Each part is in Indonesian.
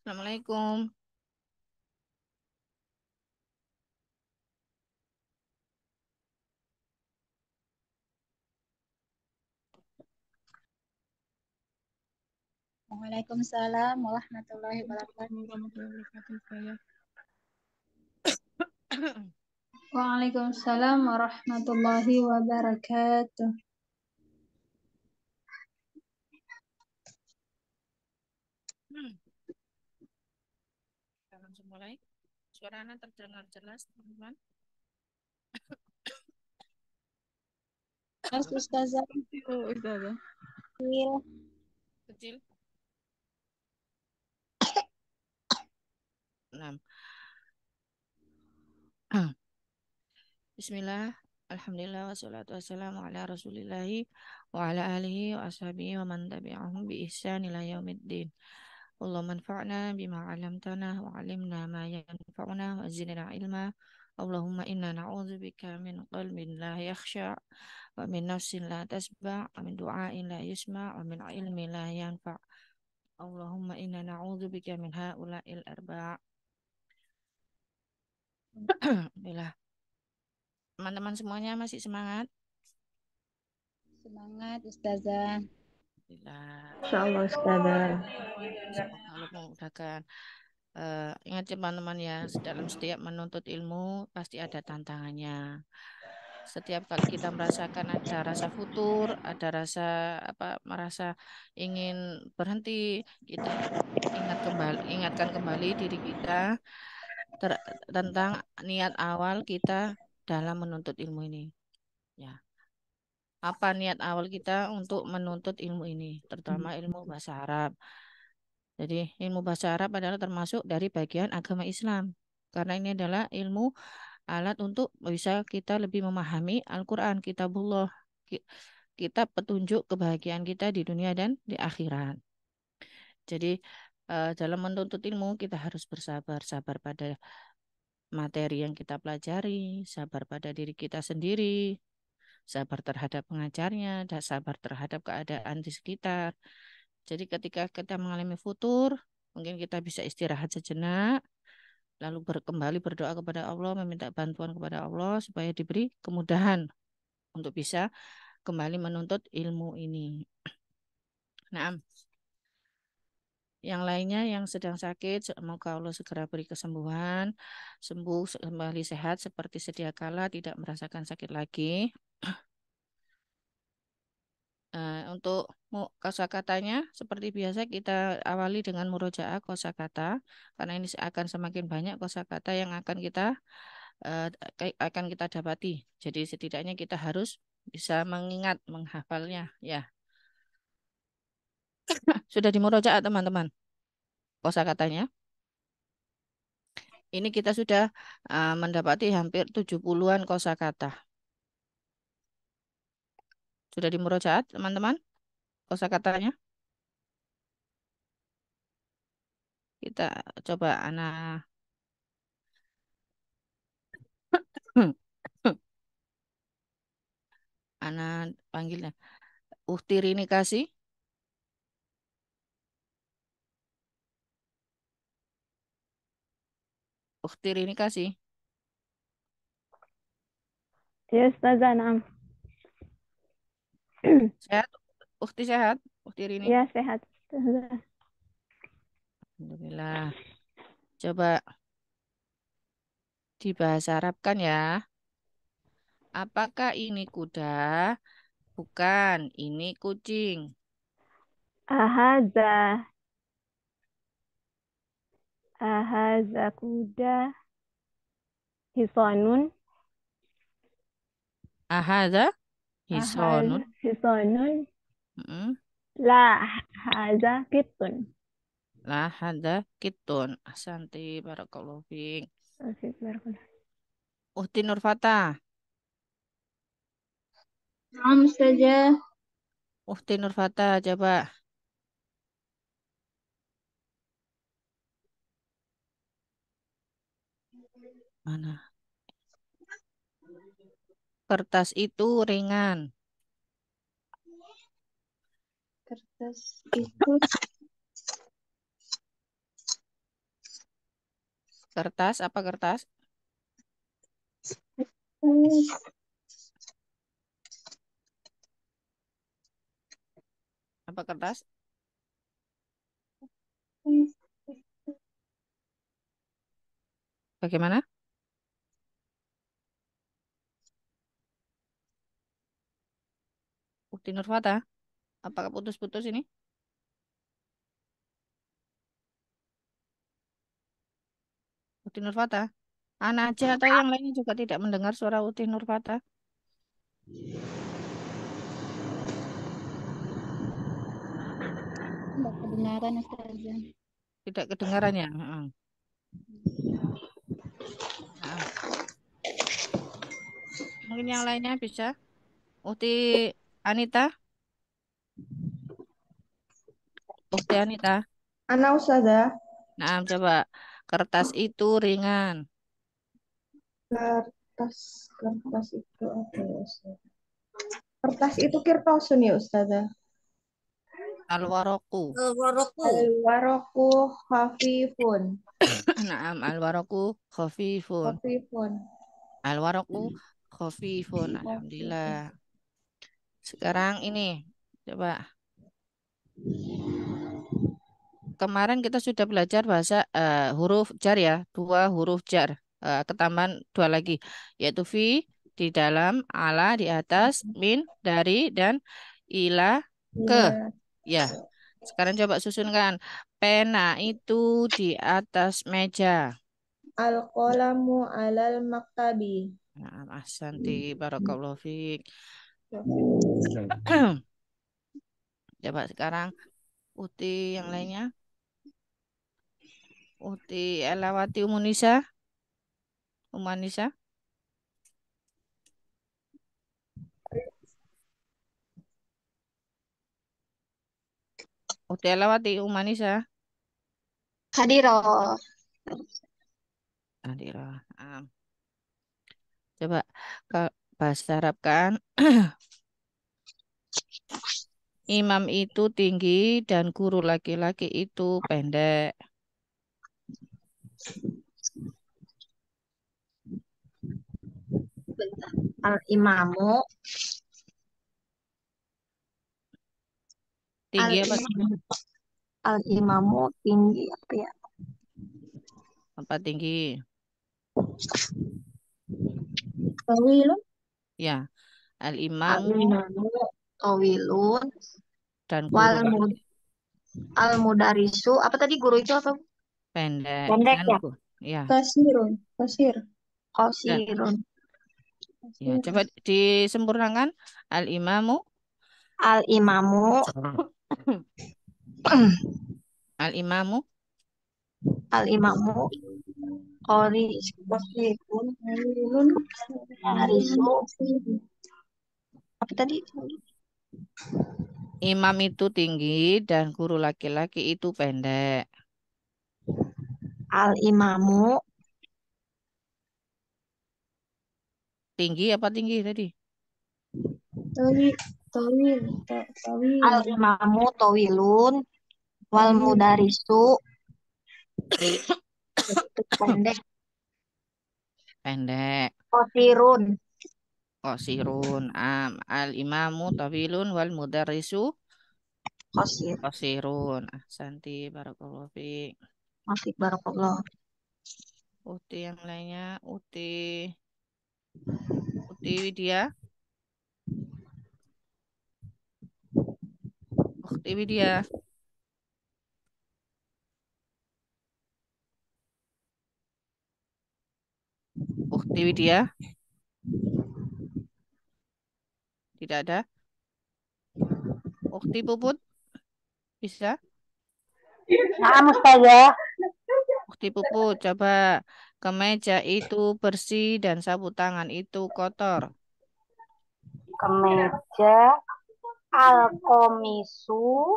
Assalamualaikum. Waalaikumsalam warahmatullahi wabarakatuh. Assalamualaikum warahmatullahi wabarakatuh. Saya. Waalaikumsalam warahmatullahi wabarakatuh. Kita langsung mulai. Suaranya terdengar jelas, teman-teman. Mas Ustazah Oh, Ustazah. Wil. Kecil. 6. Bismillah. Alhamdulillah wassalatu wassalamu ala rasulillahi wa ala alihi wa ashabihi wa man tabi'ahum bi ihsan ila yaumiddin. Allahumma anfa'na bima 'allamtana wa 'allimna ma yanfa'una wa zidna ilma. Allahumma inna na'udzubika min qalbin la yakhsha wa min nafsin la tasba' wa min du'ain la yusma' wa min ilmin la yanfa'. Allahumma inna na'udzubika min ha'ula'il arba'. Alhamdulillah. Teman-teman semuanya masih semangat? Semangat Ustazah. Alhamdulillah. Insyaallah Ustazah. Semoga Allah memudahkan. Ingat teman-teman ya, dalam setiap menuntut ilmu pasti ada tantangannya. Setiap kali kita merasakan ada rasa futur, ada rasa merasa ingin berhenti, kita ingatkan kembali diri kita tentang niat awal kita dalam menuntut ilmu ini. Ya, apa niat awal kita untuk menuntut ilmu ini, terutama ilmu bahasa Arab. Jadi ilmu bahasa Arab adalah termasuk dari bagian agama Islam. Karena ini adalah ilmu alat untuk bisa kita lebih memahami Al-Quran, kitabullah, ki- kitab petunjuk kebahagiaan kita di dunia dan di akhirat. Jadi dalam menuntut ilmu kita harus bersabar, sabar pada materi yang kita pelajari, sabar pada diri kita sendiri, sabar terhadap pengajarnya, dan sabar terhadap keadaan di sekitar. Jadi ketika kita mengalami futur, mungkin kita bisa istirahat sejenak, lalu kembali berdoa kepada Allah, meminta bantuan kepada Allah supaya diberi kemudahan untuk bisa kembali menuntut ilmu ini. Nah, yang lainnya yang sedang sakit, semoga Allah segera beri kesembuhan, sembuh kembali sehat seperti sedia kala, tidak merasakan sakit lagi. Untuk kosakatanya seperti biasa kita awali dengan murojaah kosakata karena ini akan semakin banyak kosakata yang eh, akan kita dapati. Jadi setidaknya kita harus bisa mengingat, menghafalnya. Ya, sudah dimurojaah teman-teman kosakatanya. Ini kita sudah mendapati hampir 70-an kosakata. Sudah dimurojaah teman-teman kosakatanya. Kita coba Ana panggilnya. Uhtirini kasih. Uhtirini kasih. Ya Ustazah, naam. Sehat? Ukti sehat? Uhtirini. Ya sehat Ustazah. Alhamdulillah. Coba dibahasa Arabkan ya. Apakah ini kuda? Bukan, ini kucing. Ahaza, ahaza kuda hisanun, Ahada ahaza hisonun. hisanun, Mm, la haza kitun. Lah hada kitun. Asanti barakallahu fiik. Asik, barakallah. Uhti Nurfata. Naam Ustazah. Uhti Nurfata coba mana? Kertas itu ringan. Kertas itu Kertas apa kertas? Apa kertas? Bagaimana? Ukti Nurfata? Apakah putus-putus ini? Ukti Nurfata? Ana aja atau yang lainnya juga tidak mendengar suara Ukti Nurfata? Tidak kedengaran Ustazah. Tidak kedengaran ya? Heeh. Nah, mungkin yang lainnya bisa. Ukti Anita? Ukti Anita? Ana Ustazah, Nah, coba. Kertas itu ringan. kertas itu apa ya Ustazah? Kertas itu kirtosun ya Ustazah. Alwaroku. Al-waroku khafifun. Naam, alwaroku khafifun. Khafifun. Alwaroku khafifun. Khafifun. Alhamdulillah. Sekarang ini, coba. Kemarin kita sudah belajar bahasa huruf jar ya, dua huruf jar. Ketambahan dua lagi, yaitu fi di dalam, ala di atas, min dari, dan ila ke. Ila. Ya, sekarang coba susunkan. Pena itu di atas meja. Al-qalamu alal maktabi. Nah, ahsanti, barakallahu fiik. Coba sekarang Uti yang lainnya. Uti Elawati Umunisa. Umanisa. Uti Elawati Umanisa. Hadiroh. Nadira. Coba ke bahasa Arab kan. Imam itu tinggi dan guru laki-laki itu pendek. Al-imamu. Tinggi apa? Al-imamu tinggi apa ya? Apa tinggi? Tawilun. Ya, al-imamu Al-imamu tawilun. dan guru Wal mud al-mudarisu. Apa tadi guru itu apa? pendek Pendek dan ya? ya Kasirun. Kasir. dan Qasirun. ya coba disempurnakan al-imamu Al-imamu. al-imamu Al-imamu. Qasirun. Tawilun. Harisu. Apa tadi? imam itu tinggi dan guru laki-laki itu pendek. Al-imamu. Tinggi apa tinggi tadi? Tawil. Tawil. Tawil. Al-imamu tawilun. Wal Tawil. mudarisu. Pendek. Pendek. Qasirun. Qasirun. Al-imamu tawilun wal mudarrisu Qasir. qasirun. Ahsanti barakallahu fiik. Masih barakallah. Uti yang lainnya, Uti Widya, Ukti Widya, Ukti Widya, tidak ada. Ukti Puput, bisa? Nah, Ustazah. Ukti Puput, coba kemeja itu bersih dan sapu tangan itu kotor. Kemeja. Al-komisu.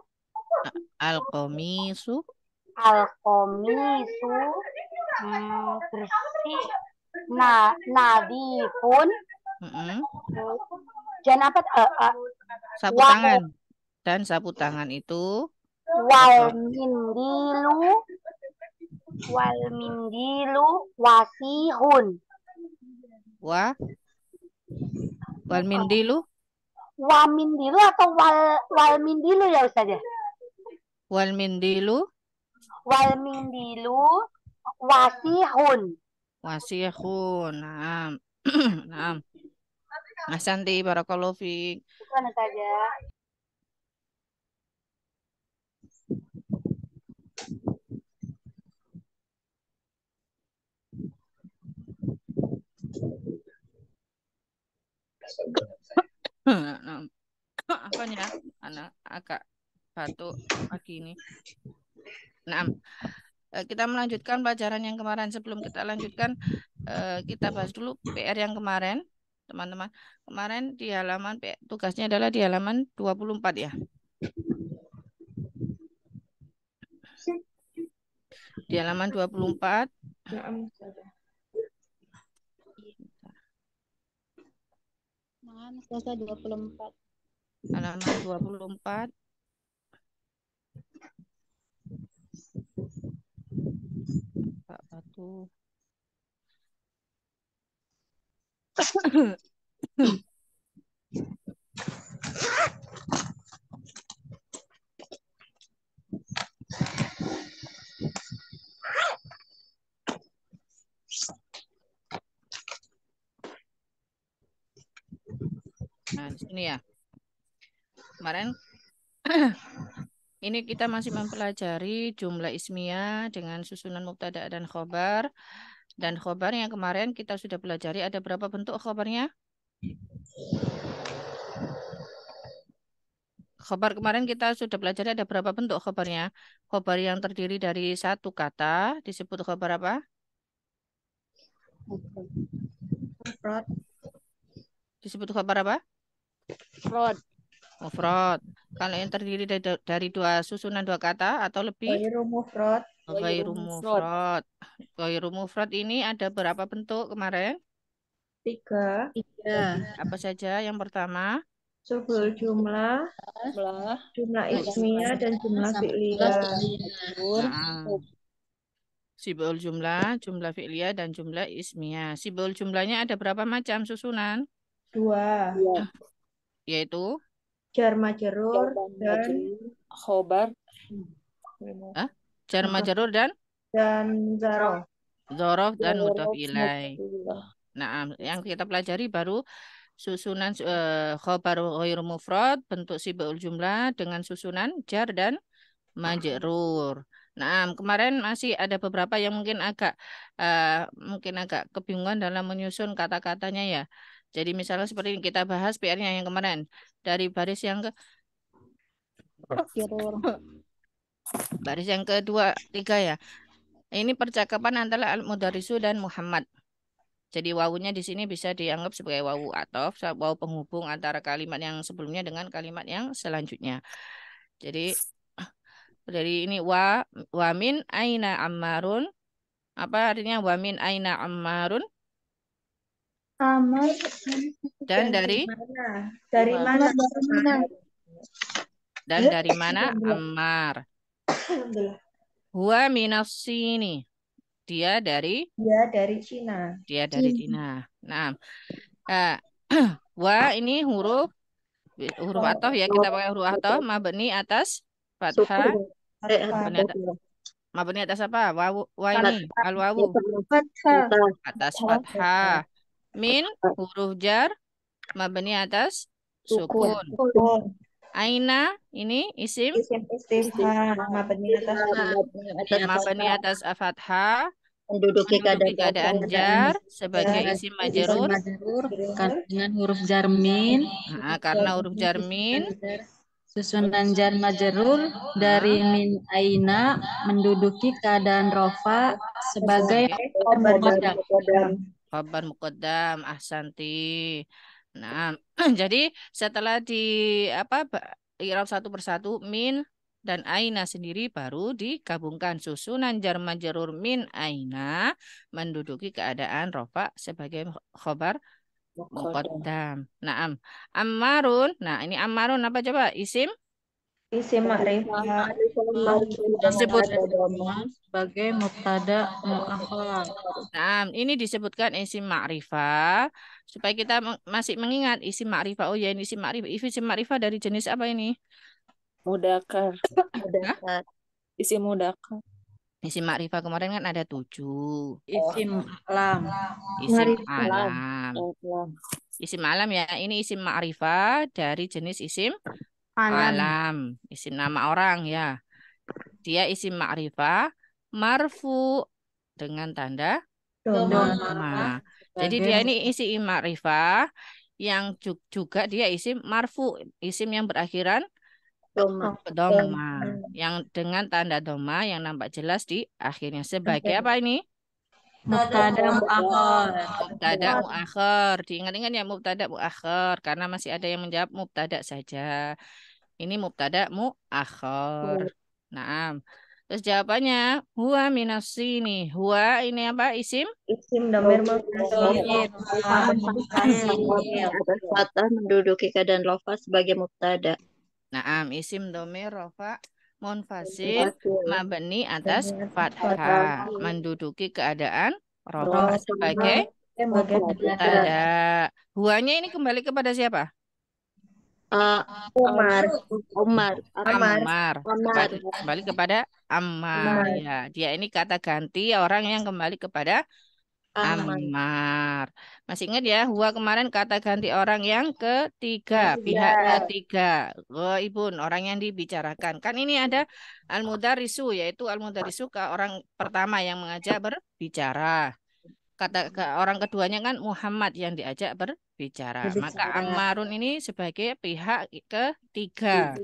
Al-qamisu, Al-komisu. Bersih. Nadifun. mm-mm. Jangan apa? Sapu Wal, tangan dan sapu tangan itu wal kotor. mindilu. Wal mindilu wasihun. Wal mindilu. Wa mindilu atau wal mindilu ya Ustaz ya? Wal mindilu. Wal mindilu wasihun. Wasihun. Naam. Naam. Ahsanti, barakallahu fiik. Bukan saja. Naam. Apanya? Anak agak batuk pagi ini. Naam. Kita melanjutkan pelajaran yang kemarin. Sebelum kita lanjutkan, kita bahas dulu PR yang kemarin, teman-teman. Kemarin di halaman tugasnya adalah di halaman 24 ya. Di halaman 24. Mana selesai 24. Halaman 24. Pak Batu. Nah, di sini ya. Kemarin ini kita masih mempelajari jumlah ismiyah dengan susunan mubtada dan khobar. Dan khobar yang kemarin kita sudah pelajari ada berapa bentuk khobarnya? Khobar kemarin kita sudah pelajari ada berapa bentuk khobarnya? Khobar yang terdiri dari satu kata disebut khobar apa? Mufrad. Disebut khobar apa? Fraud. Mufrad. Kalau yang terdiri dari dua susunan dua kata atau lebih? Ghairu mufrad. Ghairu mufrad. Ghairu mufrad ini ada berapa bentuk kemarin? 3. Apa saja? Yang pertama, Subul jumlah, jumlah ismiyah dan jumlah fi'liyah. nah, sibul jumlah, jumlah fi'liyah dan jumlah ismiyah. Sibul jumlahnya ada berapa macam susunan? 2. Yaitu Jar majrur dan Khobar. jar majrur dan zarah. dzaraf dan mudhaf ilaih. Nah, yang kita pelajari baru susunan khobar ghairu mufrad, bentuk sibul jumlah dengan susunan jar dan majrur. Nah, kemarin masih ada beberapa yang mungkin agak kebingungan dalam menyusun kata-katanya ya. Jadi misalnya seperti ini kita bahas PR-nya yang kemarin dari baris yang baris yang kedua, tiga ya. Ini percakapan antara Al-Mudarisu dan Muhammad. Jadi wawunya di sini bisa dianggap sebagai wawu athof, wawu penghubung antara kalimat yang sebelumnya dengan kalimat yang selanjutnya. Jadi dari ini wamin aina ammarun. Apa artinya wamin aina ammarun? Amar Dan dari mana? Dari mana? dan dari mana Ammar? Alhamdulillah. Huwa minas sini. Dia dari Cina. Dia dari Cina. Nah, wa ini huruf atau ya kita pakai huruf atau mabni atas fathah. Mabni atas apa? Wa ini al wawu atas fathah. Min huruf jar mabni atas sukun. Aina ini isim Istifham mabni atas fathah menduduki keadaan jar sebagai isim majrur dengan huruf jar min. Nah, karena huruf jar min Susunan jar majrur dari min aina menduduki keadaan rofa sebagai khabar muqaddam. Ahsanti. Nah, jadi setelah i'rab satu persatu min dan aina sendiri baru digabungkan susunan jar majrur min aina menduduki keadaan rofa sebagai khabar muqaddam. Naam. Ammarun. Nah, ini ammarun apa coba? Isim Isim ma'rifah Disebut Dengan dhamma sebagai mubtada muakhar. Nah, ini disebutkan isim ma'rifah supaya kita masih mengingat isim ma'rifah. Oh ya, ini isim ma'rifah. Isim ma'rifah dari jenis apa ini? Mudakar. Hah? Isi mudakar. Isim ma'rifah kemarin kan ada 7. Isim alam. Isim alam. alam. Isim alam ya. Ini isim ma'rifah dari jenis isim alam. Isim nama orang ya. Dia isim ma'rifah marfu dengan tanda dhamma. Jadi dia ini isim ma'rifah yang juga dia isim marfu, isim yang berakhiran dhamma, yang dengan tanda dhamma yang nampak jelas di akhirnya. Sebagai apa ini? Mubtada muakhar. Mubtada muakhir. Diingat-ingat ya mubtada muakhir karena masih ada yang menjawab mubtada saja. Ini mubtada muakhir. Nah, terus jawabannya huwa minas sini. Huwa ini apa? Isim? Isim dhamir Atas fathah menduduki keadaan rofa sebagai mubtada. Naam, isim dhamir rafa munfasil mabni atas fathah menduduki keadaan rafa sebagai mubtada. Huwanya ini kembali kepada siapa? Umar. Ammar. Kembali kepada Ammar ya. Dia ini kata ganti orang yang kembali kepada Ammar. Masih ingat ya, huwa kemarin kata ganti orang yang ketiga, pihak ketiga. Ghaibun, orang yang dibicarakan. Kan ini ada al-mudarisu, yaitu al-mudarisu ke orang pertama yang mengajak berbicara. Kata ke orang keduanya kan Muhammad yang diajak berbicara. Maka Ammarun ini sebagai pihak ketiga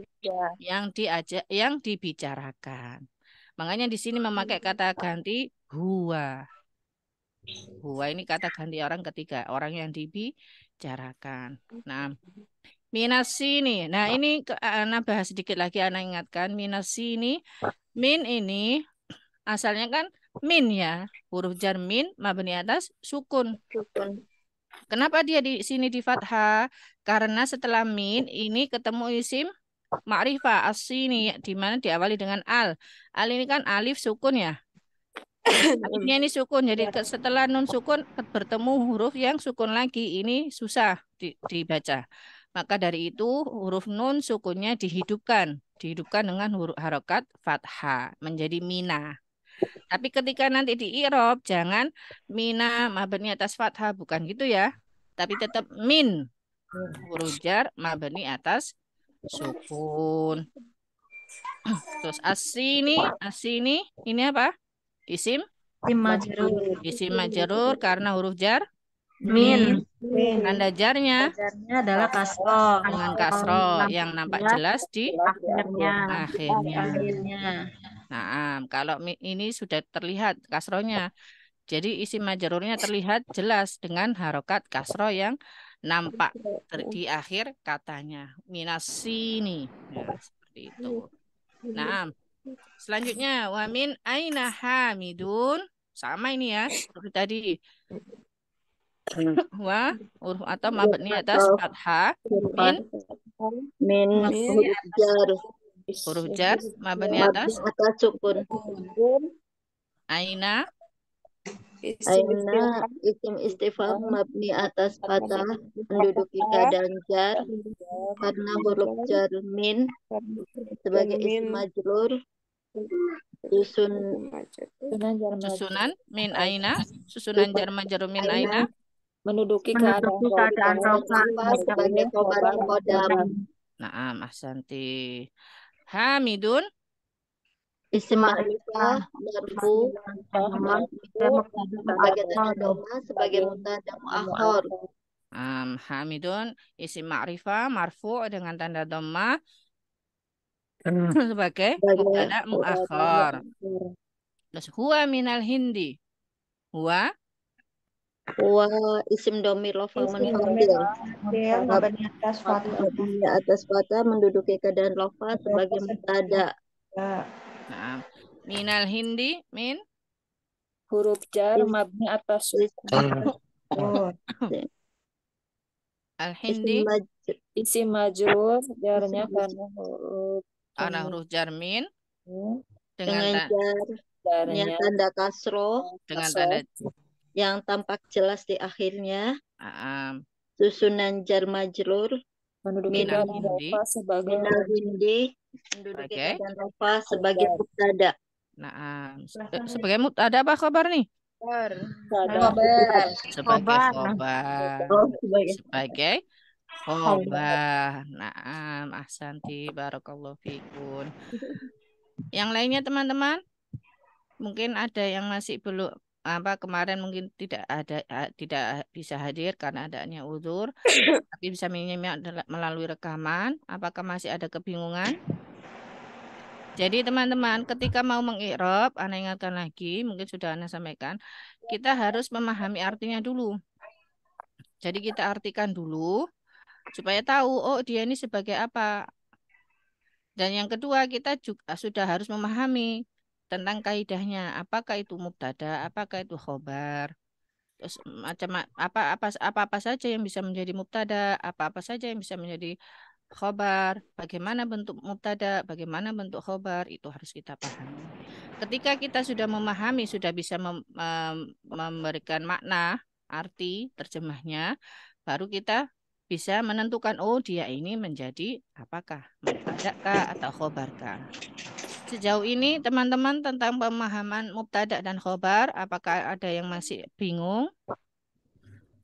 yang diajak, yang dibicarakan. Makanya di sini memakai kata ganti huwa. Huwa ini kata ganti orang ketiga, orang yang dibicarakan. Nah, minas sini. Nah, ini Ana bahas sedikit lagi, Ana ingatkan. Minas sini, min ini asalnya kan min ya. Huruf jar min, mabni atas sukun. Kenapa dia di sini di fathah? Karena setelah min, ini ketemu isim ma'rifah as-sini, di mana diawali dengan al. Al ini kan alif sukun ya. Alifnya ini sukun, jadi setelah nun sukun bertemu huruf yang sukun lagi, ini susah dibaca. Maka dari itu huruf nun sukunnya dihidupkan dengan huruf harokat fathah menjadi mina. Tapi ketika nanti di i'rab jangan mina mabni atas fathah, bukan gitu ya. Tapi tetap min huruf jar mabni atas sukun. Terus asini ini apa? Isim Isim majrur karena huruf jar Min. tanda jarnya Jarnya adalah kasroh. dengan kasro yang nampak jelas di akhirnya. Nah, kalau ini sudah terlihat kasronya. Jadi isim majrurnya terlihat jelas dengan harokat kasro yang nampak di akhir katanya. Minasini. Ya, seperti itu. Nah, selanjutnya wamin aina hamidun. Sama ini ya, seperti tadi. Wa huruf atau mabni atas fathah Min huruf jar mabni atas sukun. aina Isim istifham mabni atas fathah menduduki keadaan jar karena huruf jar min sebagai isim majrur susunan min aina susunan jar majrur min aina Menduduki keadaan rofa. sebagai khobar qadam. Naam ahsanti. Hamidun Isim ma'rifah marfu sebagai tanda dhamma sebagai mubtada muakhar. Hamidun isim ma'rifah marfu dengan tanda dhamma sebagai mubtada muakhar. Terus huwa minal hindi. Huwa Isim dhamir rafa munfasil mabni atas fathah menduduki keadaan rafa sebagai mubtada. Nah, minal hindi min Huruf jar mabni atas sukun. al hindi Isim majrur jarnya karena huruf Ada huruf jar min dengan dengan jarnya Jarnya tanda kasroh dengan kasroh. tanda yang tampak jelas di akhirnya, am, susunan jar majrur, Menduduki minal keadaan hindi rofa sebagai minal hindi, menduduki sebagai keadaan rafa sebagai khobar. mubtada. sebagai ada apa kabar nih? Mubtada. Khobar. Sebagai Khobar. khobar. Oh, sebagai Sebagai khobar. Ahsanti barakallahu fikun. Yang lainnya teman-teman, mungkin ada yang masih belum kemarin mungkin tidak bisa hadir karena adanya uzur, tapi bisa menyimak melalui rekaman. Apakah masih ada kebingungan? Jadi teman-teman, ketika mau mengi'rab, Ana ingatkan lagi, mungkin sudah Ana sampaikan, kita harus memahami artinya dulu. Jadi kita artikan dulu supaya tahu, oh dia ini sebagai apa. Dan yang kedua, kita juga sudah harus memahami tentang kaidahnya. Apakah itu mubtada, apakah itu khobar. Terus apa-apa saja yang bisa menjadi mubtada, apa-apa saja yang bisa menjadi khobar, bagaimana bentuk mubtada, bagaimana bentuk khobar, itu harus kita pahami. Ketika kita sudah memahami, sudah bisa memberikan makna, arti, terjemahnya, baru kita bisa menentukan, oh dia ini menjadi apakah, mubtada kah atau khobar kah. Sejauh ini teman-teman tentang pemahaman mubtada dan khobar, apakah ada yang masih bingung?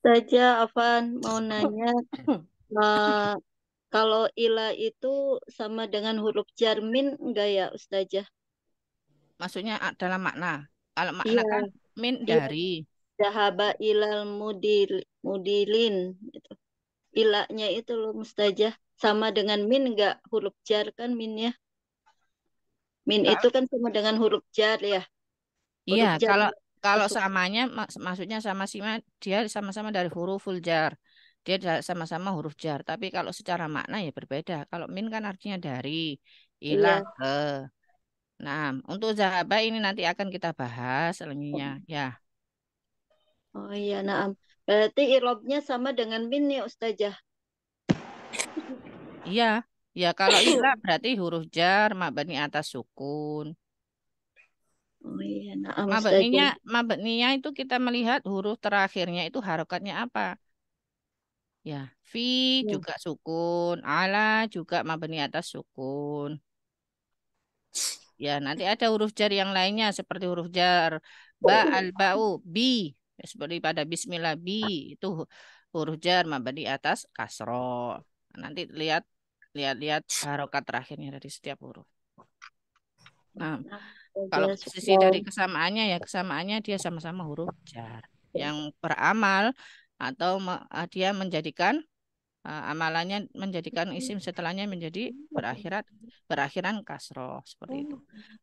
saja, Afan mau nanya, eh, kalau ila itu sama dengan huruf jar min enggak ya, Ustazah? Maksudnya dalam makna. Kalau makna Iya, kan min iya. dari. Zahaba ilal mudilin. Gitu. Ilanya itu loh, Ustazah. Sama dengan min enggak huruf jar kan minnya? Min itu kan sama dengan huruf jar ya. Iya, Huruf jar kalau masuk. samanya maksudnya sama dia sama-sama dari huruful jar. Dia sama-sama huruf jar. Tapi kalau secara makna ya berbeda. Kalau min kan artinya dari, ilah Iya. ke. Nah, untuk zahaba ini nanti akan kita bahas selanjutnya. Ya, Oh iya, naam. Berarti irobnya sama dengan min ya, Ustazah. iya. Ya kalau ilah berarti huruf jar mabni atas sukun. Oh iya, naam, Mabninya, Ustazah. mabninya itu kita melihat huruf terakhirnya itu harokatnya apa. Ya, fi Ya. juga sukun, ala juga mabni atas sukun. Ya, nanti ada huruf jar yang lainnya seperti huruf jar ba al bau bi. Ya, seperti pada bismillah bi itu huruf jar mabni atas kasro. Nanti lihat harokat terakhirnya dari setiap huruf. Nah, kalau Ustazah, sisi dari syukran. kesamaannya dia sama-sama huruf jar yang beramal atau dia menjadikan amalannya menjadikan isim setelahnya menjadi berakhiran kasroh seperti itu.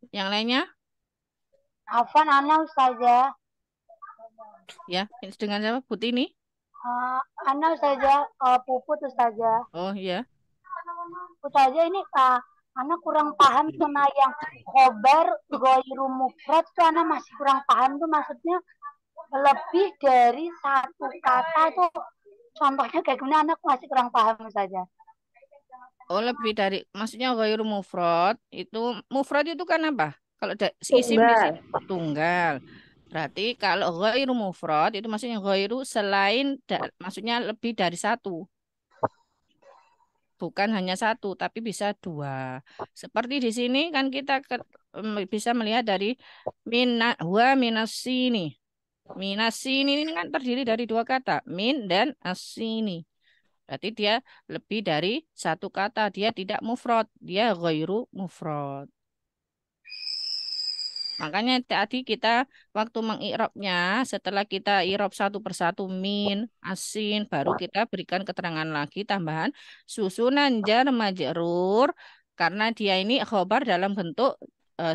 Yang lainnya Afan Ana Ustazah. ya dengan siapa? Putini? Ana Ustazah, Puput Ustazah. Oh iya. Ustazah ini Ana kurang paham sama yang khobar ghairu mufrad tuh Ana masih kurang paham tuh maksudnya lebih dari satu kata tuh contohnya kayak gimana Ana masih kurang paham Ustazah. Oh lebih dari maksudnya ghairu mufrad itu kan apa? Kalau isim di Tunggal. sini tunggal. Berarti kalau ghairu mufrad itu maksudnya ghairu selain maksudnya lebih dari satu. Bukan hanya satu, tapi bisa dua. Seperti di sini kan kita bisa melihat dari wa minas sini. Minas sini ini kan terdiri dari dua kata, min dan asini. Berarti dia lebih dari satu kata, dia tidak mufrad, dia ghairu mufrad. Makanya tadi kita waktu mengi'rabnya, setelah kita i'rab satu persatu min, asin, baru kita berikan keterangan lagi tambahan susunan jar majrur karena dia ini khobar dalam bentuk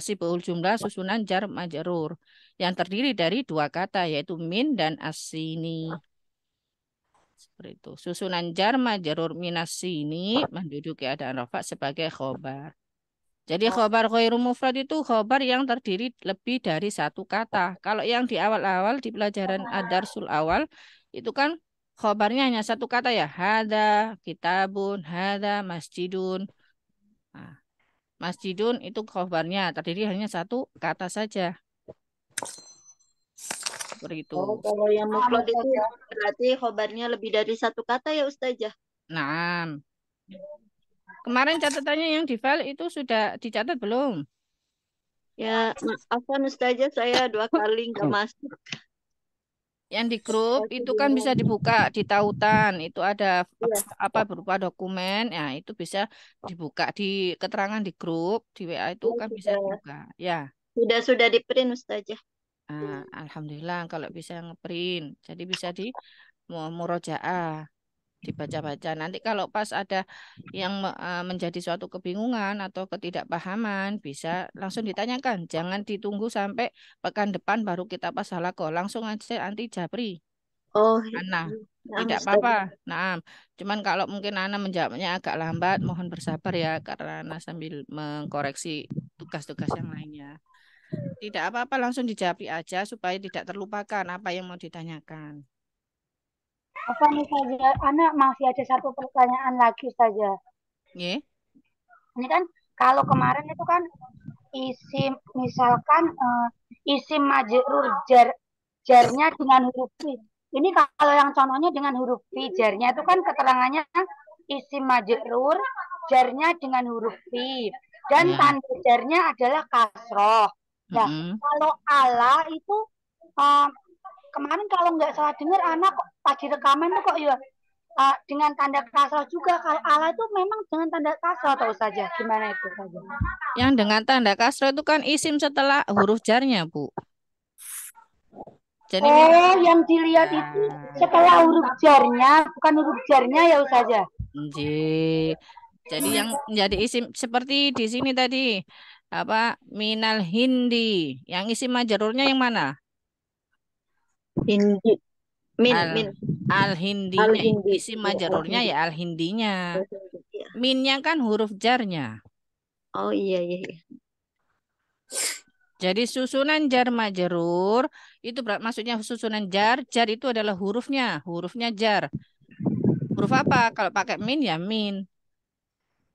sibul jumlah susunan jar majrur yang terdiri dari dua kata yaitu min dan asini. Seperti itu. Susunan jar majrur minas sini menduduki keadaan rafa sebagai khobar. Jadi khobar ghairu mufrad itu khobar yang terdiri lebih dari satu kata. Kalau yang di awal-awal di pelajaran ad-darsul awal itu kan khobarnya hanya satu kata ya. Hada kitabun, hada masjidun. Nah, Masjidun itu khobarnya terdiri hanya satu kata saja. Seperti itu. Oh, kalau yang mufrad itu berarti khobarnya lebih dari satu kata ya Ustazah. Nah, kemarin catatannya yang di file itu sudah dicatat belum? Ya, maafkan Ustazah, saya 2 kali nggak masuk. Yang di grup Saya itu kan bisa bingung. dibuka di tautan. Itu ada Iya. apa berupa dokumen. Ya, itu bisa dibuka di keterangan di grup, di WA itu Ya, kan bisa dibuka. Ya. sudah di print Ustazah. Alhamdulillah kalau bisa ngeprint. Jadi bisa di murojaah, dibaca-baca. Nanti kalau pas ada yang menjadi suatu kebingungan atau ketidakpahaman, bisa langsung ditanyakan. Jangan ditunggu sampai pekan depan baru kita pas halakoh. Langsung aja anti japri. Oh, Ana, nah, tidak Ustazah. apa-apa. Nah, cuman kalau mungkin Ana menjawabnya agak lambat, mohon bersabar ya karena Ana sambil mengkoreksi tugas-tugas yang lainnya. Tidak apa-apa, langsung dijawab aja supaya tidak terlupakan apa yang mau ditanyakan. Apa nih saja, anak masih ada satu pertanyaan lagi saja. Nggih. Ini kan kalau kemarin itu kan isim, misalkan isim majrur jarnya dengan huruf fi. Ini kalau yang contohnya dengan huruf fi, jarnya itu kan keterangannya isim majrur jarnya dengan huruf fi dan Ya. tanda jarnya adalah kasroh. Nah, kalau ala itu kemarin kalau nggak salah dengar anak kok pas di rekaman tuh kok ya dengan tanda kasroh juga. Kalau ala itu memang dengan tanda kasroh atau saja gimana itu saja? Yang dengan tanda kasroh itu kan isim setelah huruf jarnya, Bu. Jadi yang dilihat itu setelah huruf jarnya, bukan huruf jarnya ya Ustazah. Jadi yang menjadi isim seperti di sini tadi apa minal hindi, yang isim majrurnya yang mana? Hindi. Al hindinya, Al-hindi. isim majrurnya ya al hindinya. Iya. Minnya kan huruf jarnya. Oh iya. Jadi susunan jar majrur itu maksudnya susunan jar itu adalah hurufnya jar. Huruf apa? Kalau pakai min ya min.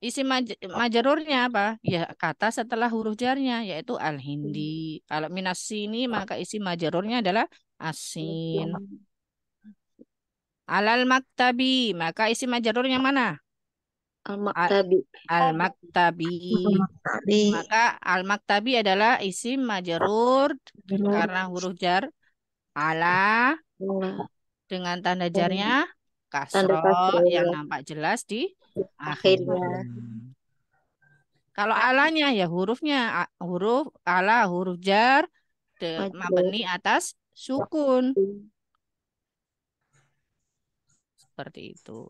Isim majrurnya apa? Ya kata setelah huruf jarnya yaitu al-hindi. Kalau minas sini maka isim majrurnya adalah asin. Alal maktabi maka isim majrurnya mana? Al-maktabi. Al-maktabi. Maka al-maktabi adalah isim majrur karena huruf jar ala dengan tanda jarnya kasroh yang nampak jelas di akhirnya. Kalau alanya ya huruf ala huruf jar mabni atas sukun. Seperti itu.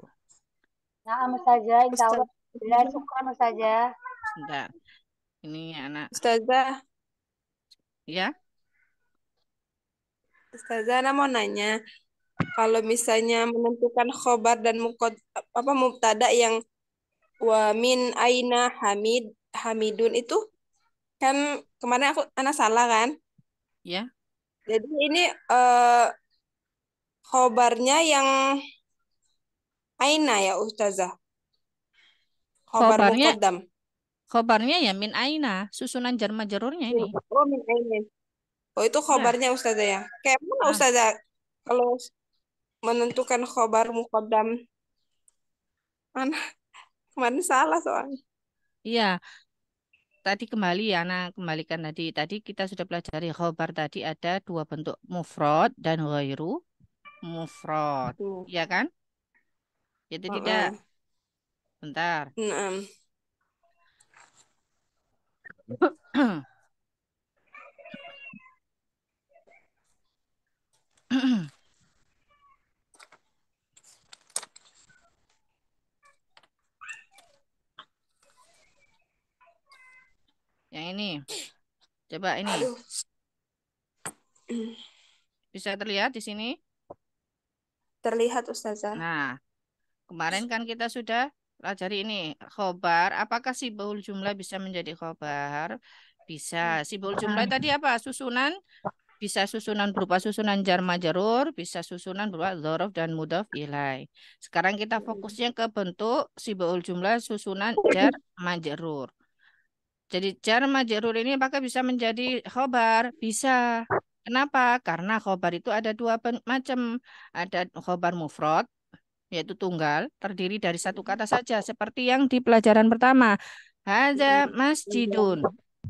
Nah, saja insya Allah. Ya, syukur saja. Sebentar. Ini anak. Ustazah. Ya. Ustazah, Ana mau nanya. Kalau misalnya menentukan khobar dan mubtada yang wa min aina hamidun itu kan kemarin Ana salah kan? Ya. Jadi ini khobarnya yang aina ya Ustazah. Khobar muqaddam. Khobarnya ya min aina, susunan jar majrurnya ini. Oh, min aina. Oh, itu khobarnya Ustazah ya. Kayak mana Ustazah kalau menentukan khobar muqaddam? Ana kemarin salah soalnya. Iya. Tadi kembalikan tadi. Tadi kita sudah pelajari khobar tadi ada 2 bentuk, mufrad dan ghairu mufrad. Iya kan? Itu tidak. Bentar. Yang ini. Coba ini. Bisa terlihat di sini? Terlihat Ustazah. Nah, kemarin kan kita sudah pelajari ini. Khobar, apakah sibul jumlah bisa menjadi khobar? Bisa. Sibul jumlah tadi apa? Susunan. Bisa susunan berupa susunan jar majrur, bisa susunan berupa dzaraf dan mudhaf ilai. Sekarang kita fokusnya ke bentuk sibul jumlah susunan jar majrur. Jadi jar majrur ini apakah bisa menjadi khobar? Bisa. Kenapa? Karena khobar itu ada dua macam. Ada khobar mufrad, yaitu tunggal, terdiri dari satu kata saja. Seperti yang di pelajaran pertama. Hadza masjidun.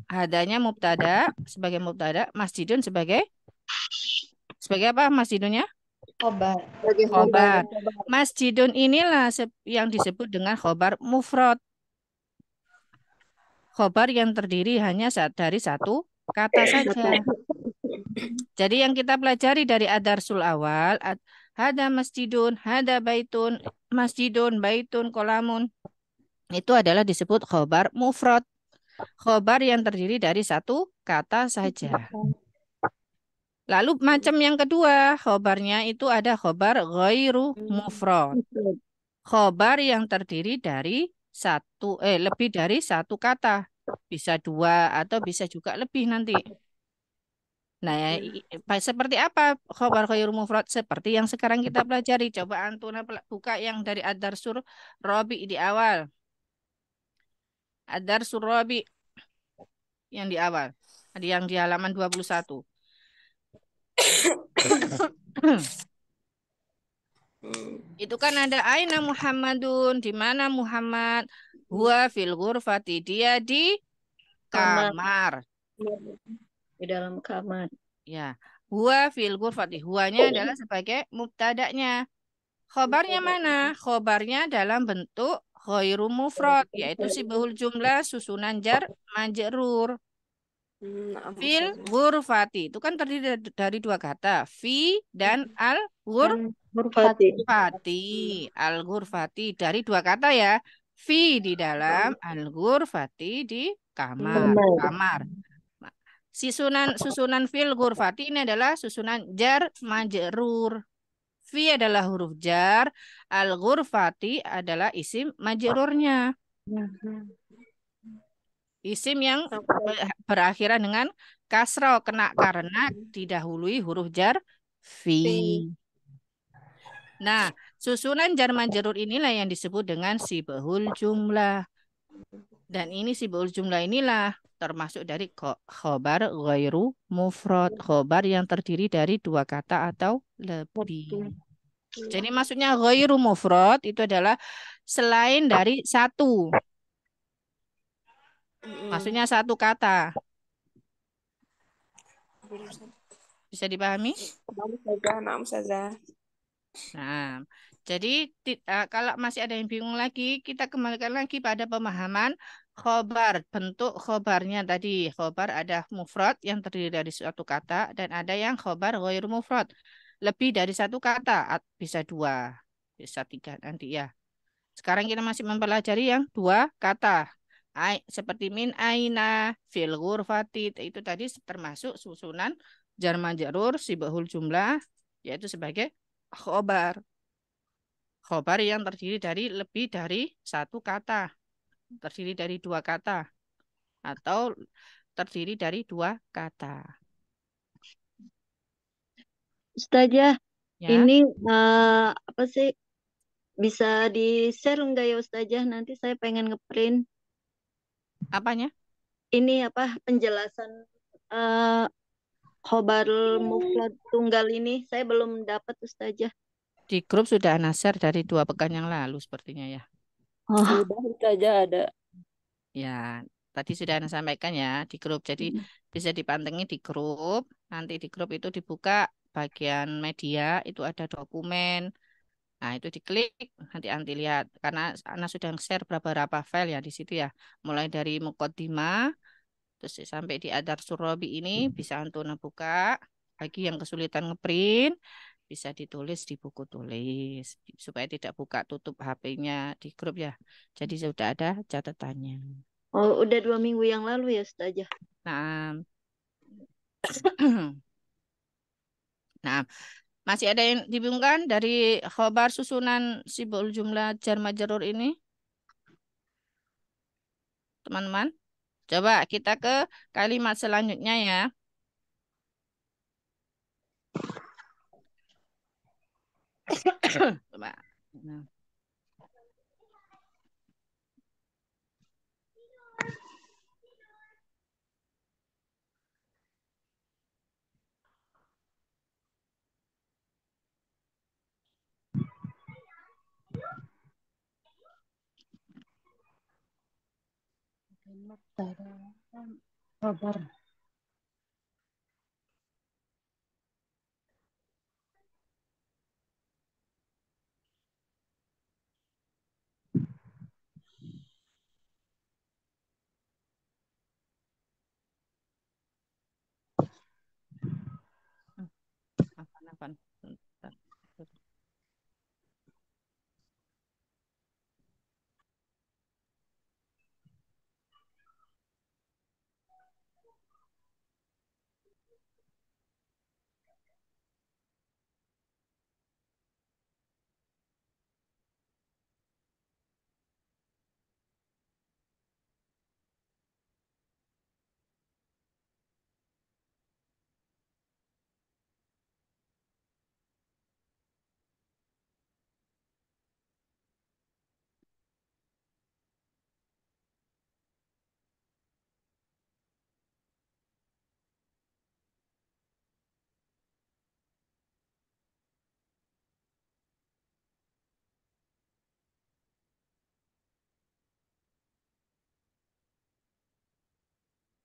Hadanya mubtada sebagai mubtada, masjidun sebagai apa masjidunnya? Khobar. Sebagai Khobar. khobar. Masjidun inilah yang disebut dengan khobar mufrad. Khobar yang terdiri hanya dari satu kata saja. Jadi yang kita pelajari dari adarsul awal, hada masjidun, hada baitun, masjidun, baitun, kolamun, itu adalah disebut khobar mufrad. Khobar yang terdiri dari satu kata saja. Lalu macam yang kedua, khobarnya itu ada khobar ghairu mufrad. Khobar yang terdiri dari lebih dari satu kata. Bisa dua atau bisa juga lebih nanti. Nah, seperti apa khobar ghairu mufrad? Seperti yang sekarang kita pelajari. Coba Antuna buka yang dari Ad-Darsur Rabi di awal. Ad-Darsur Rabi yang di awal. Ada yang di halaman 21. Itu kan ada aina Muhammadun, di mana Muhammad? Huwa fil ghurfati, dia di kamar. Di dalam kamar. Ya, huwa fil ghurfati. Huwanya adalah sebagai mubtada'nya. Khobarnya mana? Khobarnya dalam bentuk ghairu mufrad, yaitu sibahul jumlah susunan jar majrur. Fil ghurfati itu kan terdiri dari dua kata, fi dan al ghurfati. Al ghurfati dari dua kata ya. Fi di dalam, al ghurfati di kamar. Susunan fil ghurfati ini adalah susunan jar majrur. Fi adalah huruf jar, al ghurfati adalah isim majrurnya. Isim yang berakhiran dengan kasro kena karena didahului huruf jar fi. Nah, susunan jar majrur inilah yang disebut dengan sibahul jumlah. Dan ini sibahul jumlah inilah termasuk dari khobar ghairu mufrad, khobar yang terdiri dari dua kata atau lebih. Jadi maksudnya ghairu mufrad itu adalah selain dari satu. Maksudnya satu kata. Bisa dipahami? Nah, jadi kalau masih ada yang bingung lagi, kita kembalikan lagi pada pemahaman khobar. Bentuk khobarnya tadi. Khobar ada mufrad yang terdiri dari suatu kata dan ada yang khobar ghairu mufrad. Lebih dari satu kata, bisa dua, bisa tiga nanti ya. Sekarang kita masih mempelajari yang dua kata. Seperti min aina, fil ghurfati, itu tadi termasuk susunan jar majrur sibahul jumlah, yaitu sebagai khobar. Khobar yang terdiri dari lebih dari satu kata, terdiri dari dua kata, atau terdiri dari dua kata. Ustazah, Ya. ini apa sih? Bisa di-share enggak ya Ustazah? Nanti saya pengen ngeprint. Apanya? Ini apa penjelasan khobar mufrad tunggal ini saya belum dapat Ustazah. Di grup sudah Ana share dari 2 pekan yang lalu sepertinya ya. Sudah Ustazah ada. Ya, tadi sudah Ana sampaikan ya di grup. Jadi bisa dipantengin di grup. Nanti di grup itu dibuka bagian media, itu ada dokumen. Nah, itu diklik, nanti lihat. Karena Ana sudah share beberapa file ya di situ ya. Mulai dari muqaddimah, terus sampai di Ad-Darsur Rabi ini bisa Antuna buka. Bagi yang kesulitan ngeprint, bisa ditulis di buku tulis. Supaya tidak buka tutup HP-nya di grup ya. Jadi sudah ada catatannya. Oh, udah 2 minggu yang lalu ya Ustazah. Nah, nah, masih ada yang dibingungkan dari khobar susunan sibul jumlah jar majrur ini? Teman-teman, coba kita ke kalimat selanjutnya ya. Coba. Nah. Kabar. Apaan? Bentar.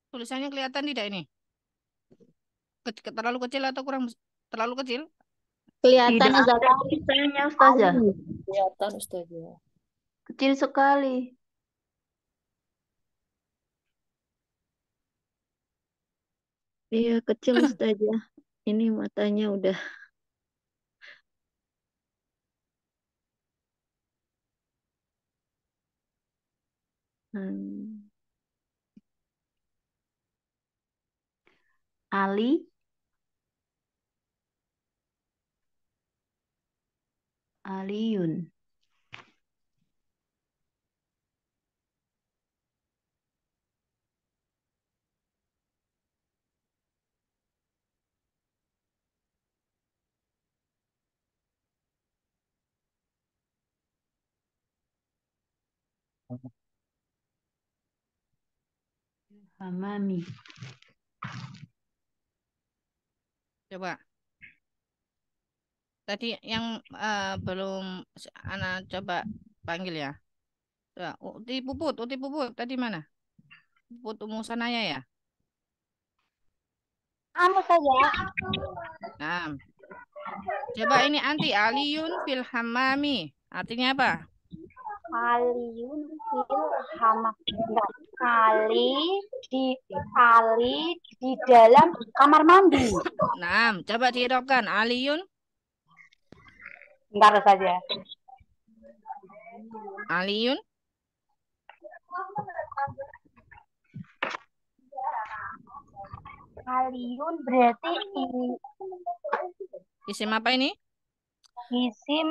Tulisannya kelihatan tidak ini? Terlalu kecil atau kurang terlalu kecil? Kelihatan Tidak Ustazah. ada tulisannya, Ustazah. Kelihatan Ustazah. Kecil sekali. Iya, kecil Ustazah. Ini matanya udah. Hmm. Ali, Aliyun. Hamami. Coba. Tadi yang belum Ana coba panggil ya. Coba, Uti Puput tadi mana? Puput Umu Sanaya ya? Kamu saja. Nah, coba ini anti aliyun fil hammami. Artinya apa? Aliyun fil hama. Enggak. Ali di dalam kamar mandi. Nah, coba dihidupkan aliyun. Bentar saja. Aliyun. Aliyun berarti Isim apa ini? isim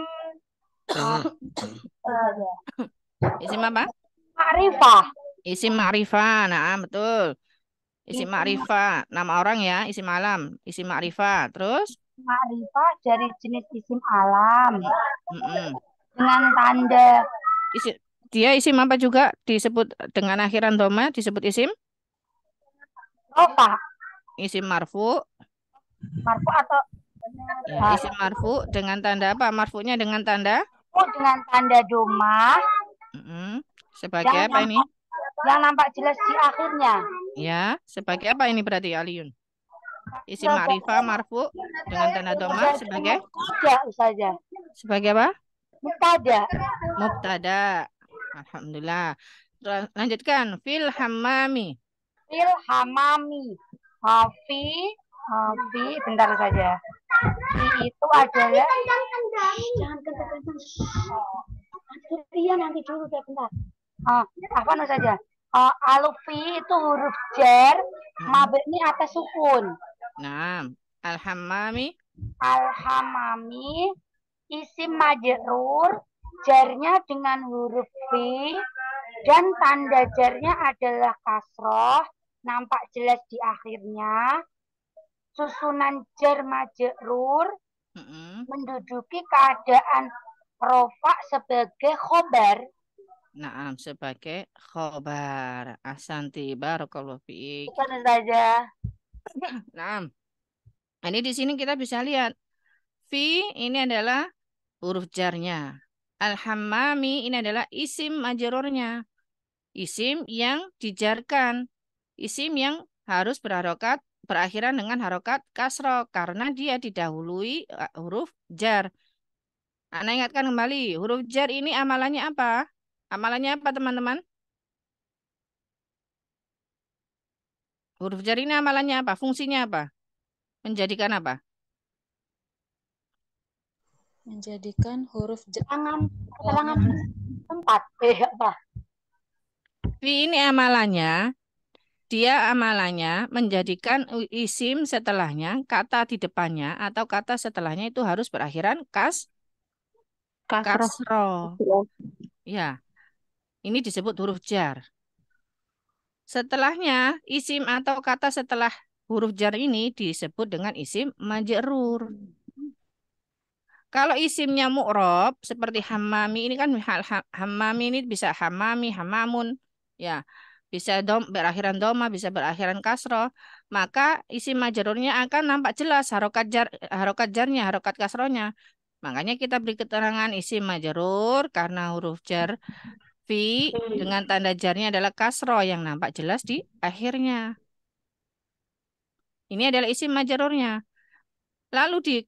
Isim apa? ma'rifah. Isim ma'rifah. Nah, betul. Isim Isim ma'rifah. Nama orang ya, isim alam. Isim ma'rifah. Terus? ma'rifah dari jenis isim alam Mm-mm. dengan tanda Dia isim apa juga disebut dengan akhiran dhamma disebut isim? rofa, Isim marfu. marfu atau Ya, isim marfu dengan tanda apa? Marfunya dengan tanda? dengan tanda doma Mm-mm. Sebagai yang apa ini? yang nampak jelas di akhirnya. Ya, sebagai apa ini berarti Aliyun? Isim ma'rifah marfu dengan tanda dhamma sebagai? Tidak, saja. Sebagai apa? Mubtada. Mubtada. Alhamdulillah. Lanjutkan. Fil hammami. Fil hamami. Hafi, bentar saja. Fi itu adalah jangan kencang-kencang. Iya nanti dulu deh bentar. Apa saja? Alufi itu huruf jar, mabni atas sukun. Nah, al-hammami. Al-hamami isim majrur, jarnya dengan huruf fi dan tanda jarnya adalah kasroh, nampak jelas di akhirnya. Susunan jar majrur menduduki keadaan rofa sebagai khobar. Nah, sebagai khobar. Ahsanti barakallahu fiik. Bukan saja. Nah, ini di sini kita bisa lihat fi ini adalah huruf jarnya. Al-hammami ini adalah isim majrurnya. isim yang dijarkan. Isim yang harus berakhiran dengan harokat kasroh karena dia didahului huruf jar. Anda ingatkan kembali, huruf jar ini amalannya apa? Amalannya apa, teman-teman? Huruf jar ini amalannya apa? Fungsinya apa? Menjadikan apa? Menjadikan huruf Keterangan tempat. Apa? Fi ini amalannya, dia amalannya menjadikan isim setelahnya, kata di depannya atau kata setelahnya itu harus berakhiran Kasroh. kasroh. Ya, ini disebut huruf jar. Setelahnya, isim atau kata setelah huruf jar ini disebut dengan isim majrur. Kalau isimnya mu'rob, seperti hamami ini kan hamami ini bisa hamami, hamamun. Ya, bisa berakhiran doma, bisa berakhiran kasroh. Maka isim majrurnya akan nampak jelas harokat jarnya, harokat kasrohnya. Makanya kita beri keterangan isim majrur karena huruf jar fi dengan tanda jarnya adalah kasroh yang nampak jelas di akhirnya. Ini adalah isim majrurnya. Lalu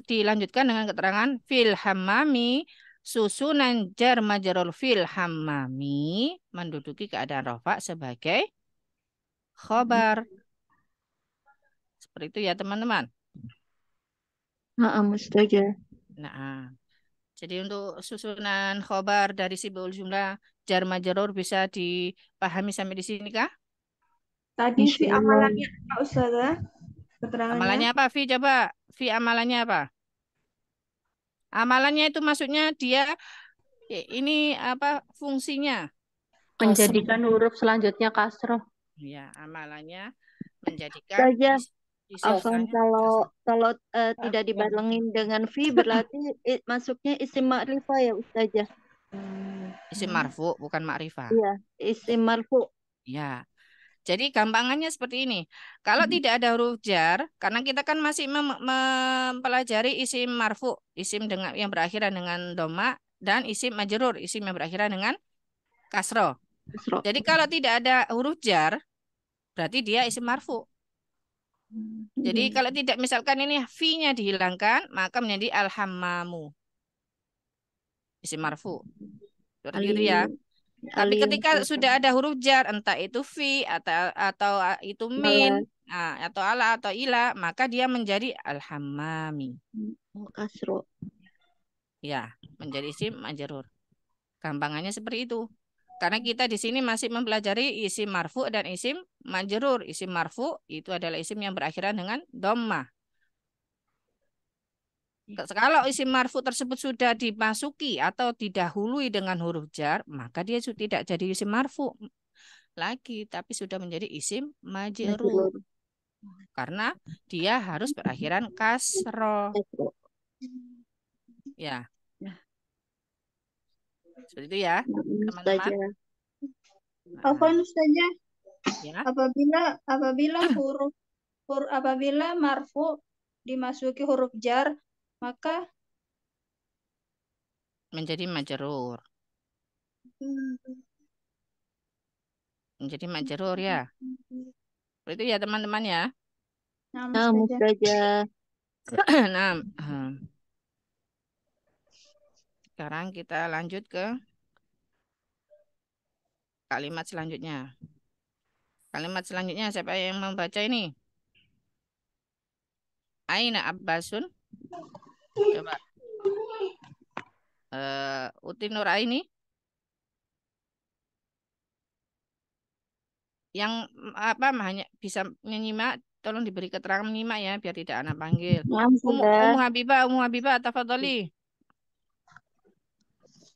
dilanjutkan dengan keterangan fil hammami susunan jar majrur fil hammami menduduki keadaan rafa sebagai khobar. Seperti itu ya teman-teman. Na'am Ustazah. Nah, jadi untuk susunan khobar dari sibul jumlah jar majrur bisa dipahami sampai di sini kah? Tadi Insya si Allah. amalannya apa, Ustazah? Keterangannya. Amalannya apa, Vi? Coba, Vi, amalannya apa? Amalannya itu maksudnya dia ini apa fungsinya? Menjadikan huruf selanjutnya kasroh. Ya, amalannya menjadikan Ustazah, isim Afwan, setelahnya kalau tidak dibarengin dengan fi berarti masuknya isim ma'rifah ya Ustazah. isim marfu, bukan ma'rifah. Iya, isim marfu. Ya. Jadi gampangannya seperti ini. Kalau tidak ada huruf jar, karena kita kan masih mempelajari isim marfu, isim dengan yang berakhiran dengan doma dan isim majrur, isim yang berakhiran dengan kasro. Kasroh. Jadi kalau tidak ada huruf jar, berarti dia isim marfu. Jadi kalau tidak misalkan ini fi-nya dihilangkan, maka menjadi alhammamu. Isim marfu. Seperti itu ya. Tapi ketika sudah ada huruf jar, entah itu fi atau itu min, atau ala atau ila, maka dia menjadi alhammami. Kasroh. Ya, menjadi isim majrur. Gampangannya seperti itu. Karena kita di sini masih mempelajari isim marfu dan isim majrur. Isim marfu itu adalah isim yang berakhiran dengan dhammah. Kalau isim marfu tersebut sudah dimasuki atau didahului dengan huruf jar, maka dia tidak jadi isim marfu lagi, tapi sudah menjadi isim majrur. Karena dia harus berakhiran kasroh. Ya. Seperti itu ya, teman-teman. Afwan Ustazah, Ya. apabila marfu dimasuki huruf jar, maka Menjadi majrur. Menjadi majrur ya. Seperti itu ya teman-teman ya. Nah, Ustazah. Nah, sekarang kita lanjut ke kalimat selanjutnya. Kalimat selanjutnya siapa yang membaca ini? Aina Abbasun. Coba. Uti Nuraini. Yang apa hanya bisa menyimak, tolong diberi keterangan menyimak ya, biar tidak anak panggil. Ummu Habibah, tafadhali.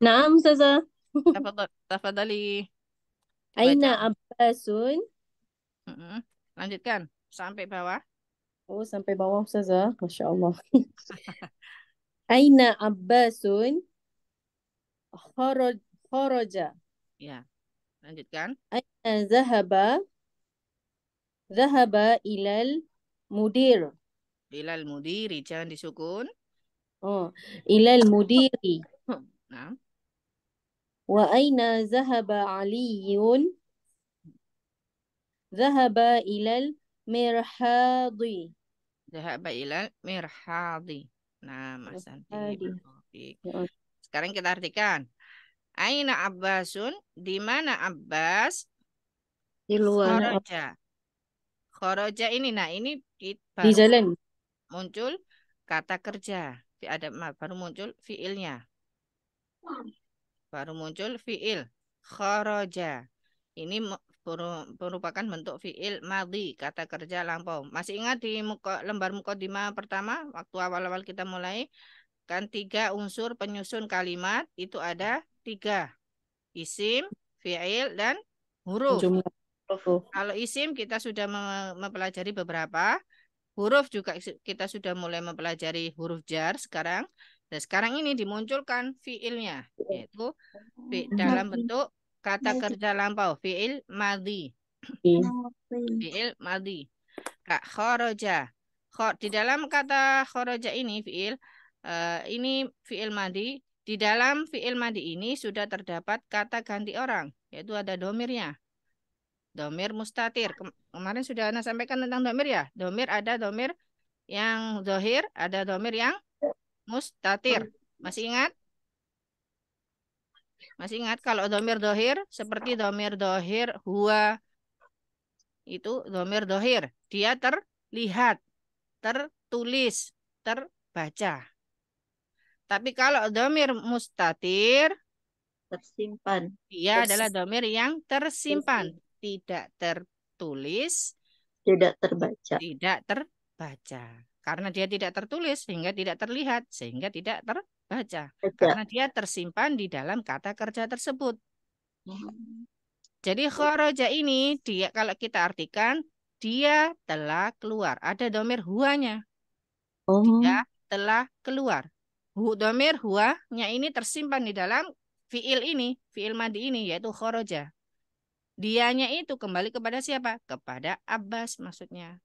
Naam, Ustazah. Tafadhali. Aina Abbasun. Lanjutkan sampai bawah. Oh, sampai bawah Ustazah. Masya Allah. Aina Abbasun kharaja. Ya, lanjutkan. Aina zahaba ilal mudir. Ilal mudiri, jangan disukun. Oh, ilal mudiri. Nah. Wa aina zahaba Aliyun? Zahaba ilal mirhadi. Dhahaba ilal mirhadi. Nah, Mas Santi. Mirhadi. Baik. Ya. Sekarang kita artikan. Aina Abbasun? Di mana Abbas? Di luar. Kharaja. Kharaja ini, nah ini Di baru jalan. muncul kata kerja. Baru muncul fiilnya. Baru muncul fiil. Kharaja. Ini merupakan bentuk fiil madhi, kata kerja lampau. Masih ingat di lembar mukadimah pertama, waktu awal-awal kita mulai, kan 3 unsur penyusun kalimat, itu ada 3. Isim, fiil, dan huruf. Jumlah huruf. Kalau isim kita sudah mempelajari beberapa. Huruf juga kita sudah mulai mempelajari huruf jar sekarang. Dan sekarang ini dimunculkan fiilnya, yaitu dalam bentuk kata kerja lampau, fiil madhi. Fiil madhi. Kak kharaja. Di dalam kata kharaja ini fiil madhi. Di dalam fiil madhi ini sudah terdapat kata ganti orang, yaitu ada domirnya. Domir mustatir. Kemarin sudah Ana sampaikan tentang domir ya. Domir ada domir yang zohir, ada domir yang mustatir. Masih ingat? Masih ingat kalau domir dohir seperti domir dohir huwa, itu domir dohir. Dia terlihat, tertulis, terbaca. Tapi kalau domir mustatir, Tersimpan. dia adalah domir yang tersimpan, tidak tertulis, Tidak terbaca. tidak terbaca. Karena dia tidak tertulis sehingga tidak terlihat, sehingga tidak terbaca. Karena dia tersimpan di dalam kata kerja tersebut. Jadi kharaja ini dia kalau kita artikan dia telah keluar. Ada domir huanya. Dia telah keluar. Domir huanya ini tersimpan di dalam fiil ini, fiil madhi ini, yaitu kharaja. Dianya itu kembali kepada siapa? Kepada Abbas maksudnya.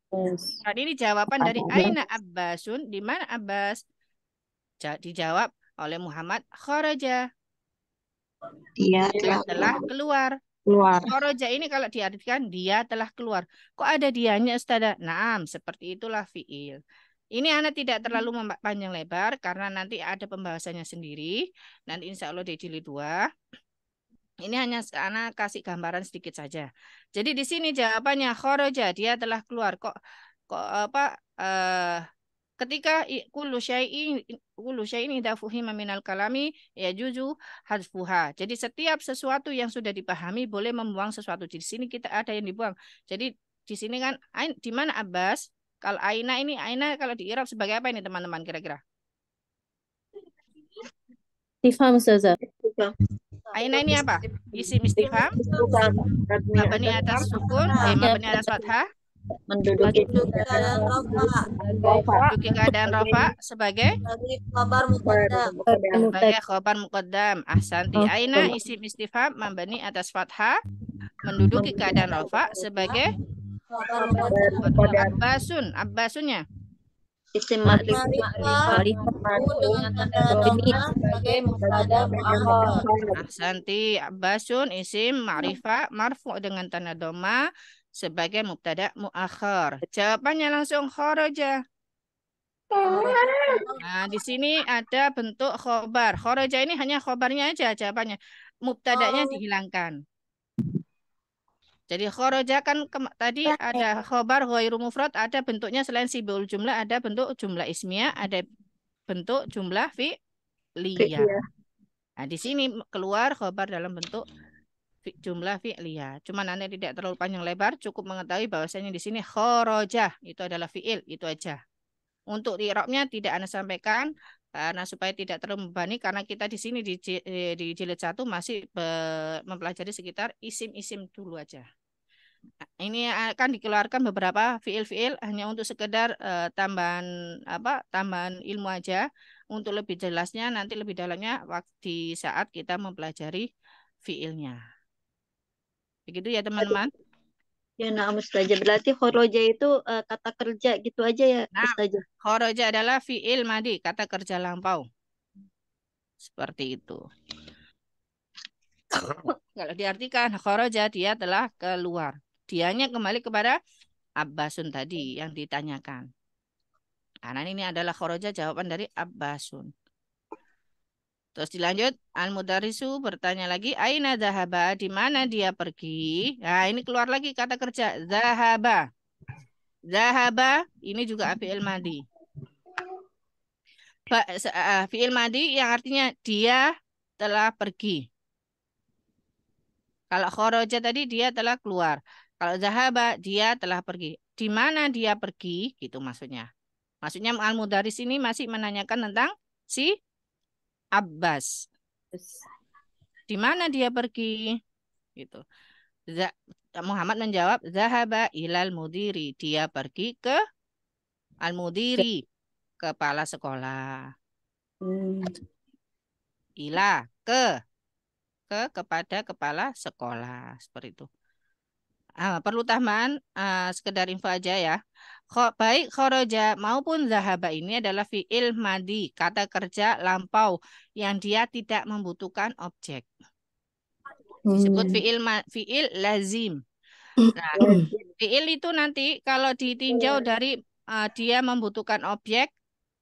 Tadi ini jawaban dari Aina Abbasun. Di mana Abbas? Dijawab oleh Muhammad kharaja. Dia telah keluar. Kharaja ini kalau diartikan dia telah keluar. Kok ada dianya Ustazah? Naam, seperti itulah fiil. Ini Ana tidak terlalu panjang lebar karena nanti ada pembahasannya sendiri. Nanti insya Allah di jilid 2. Ini hanya Ana kasih gambaran sedikit saja. Jadi di sini jawabannya kharaja, dia telah keluar. Kok ketika kullu syai'in idza fuhima minal kalami yajuzu hadfuha. Jadi setiap sesuatu yang sudah dipahami boleh membuang sesuatu. Di sini kita ada yang dibuang. Jadi di sini kan di mana Abbas? Kalau aina ini, aina kalau di i'rab sebagai apa ini teman-teman kira-kira? Istifham Ustazah. Aina ini apa? Isim istifham. Mabni atas sukun, mabni atas fathah. Menduduki keadaan rafa sebagai khabar muqaddam. Ahsanti. Aina isim istifham mabni atas fathah menduduki keadaan rafa sebagai Abbasun. Abbasunnya isim ma'rifah dengan tanda dhamma sebagai mubtada muakhar. Ahsanti. Abbasun isim ma'rifah marfu dengan tanda dhamma sebagai mubtada muakhar. Jawabannya langsung kharaja. Nah, di sini ada bentuk khobar. Kharaja ini hanya khobarnya aja jawabannya. Mubtadanya dihilangkan. Jadi kharaja kan tadi ada khobar ghairu mufrad, ada bentuknya selain sibul jumlah, ada bentuk jumlah ismiyah, ada bentuk jumlah fi'liyah. Nah, di sini keluar khobar dalam bentuk jumlah fi'liyah. Cuma nanti tidak terlalu panjang lebar, cukup mengetahui bahwasanya di sini kharaja itu adalah fi'il, itu aja. Untuk di i'rabnya tidak Anda sampaikan karena supaya tidak terlalu membebani, karena kita di sini di jilid 1 masih mempelajari sekitar isim-isim dulu aja. Nah, ini akan dikeluarkan beberapa fiil-fiil hanya untuk sekedar tambahan ilmu aja. Untuk lebih jelasnya nanti lebih dalamnya di saat kita mempelajari fiilnya. Begitu ya teman-teman. Ya, nah Ustazah. Berarti kharaja itu kata kerja gitu aja ya Ustazah. Kharaja adalah fiil madhi, kata kerja lampau. Seperti itu. Kalau diartikan kharaja, dia telah keluar. Dianya kembali kepada Abbasun tadi yang ditanyakan. Karena ini adalah kharaja, jawaban dari Abbasun. Terus dilanjut, al-mudarisu bertanya lagi, aina zahaba, di mana dia pergi? Nah, ini keluar lagi kata kerja, zahaba. Zahaba, ini juga fi'il madi. Fi'il madi yang artinya dia telah pergi. Kalau kharaja tadi dia telah keluar. Kalau zahaba, dia telah pergi. Di mana dia pergi? Gitu maksudnya. Maksudnya al-mudaris ini masih menanyakan tentang si Abbas. Di mana dia pergi? Gitu. Muhammad menjawab, zahaba ilal mudiri. Dia pergi ke al-mudiri, kepala sekolah. Ila, kepada kepala sekolah. Seperti itu. Perlu tambahan, sekedar info aja ya. Baik kharaja maupun zahaba ini adalah fi'il madi, kata kerja lampau yang dia tidak membutuhkan objek. Disebut fi'il lazim. Nah, fi'il itu nanti kalau ditinjau dari dia membutuhkan objek,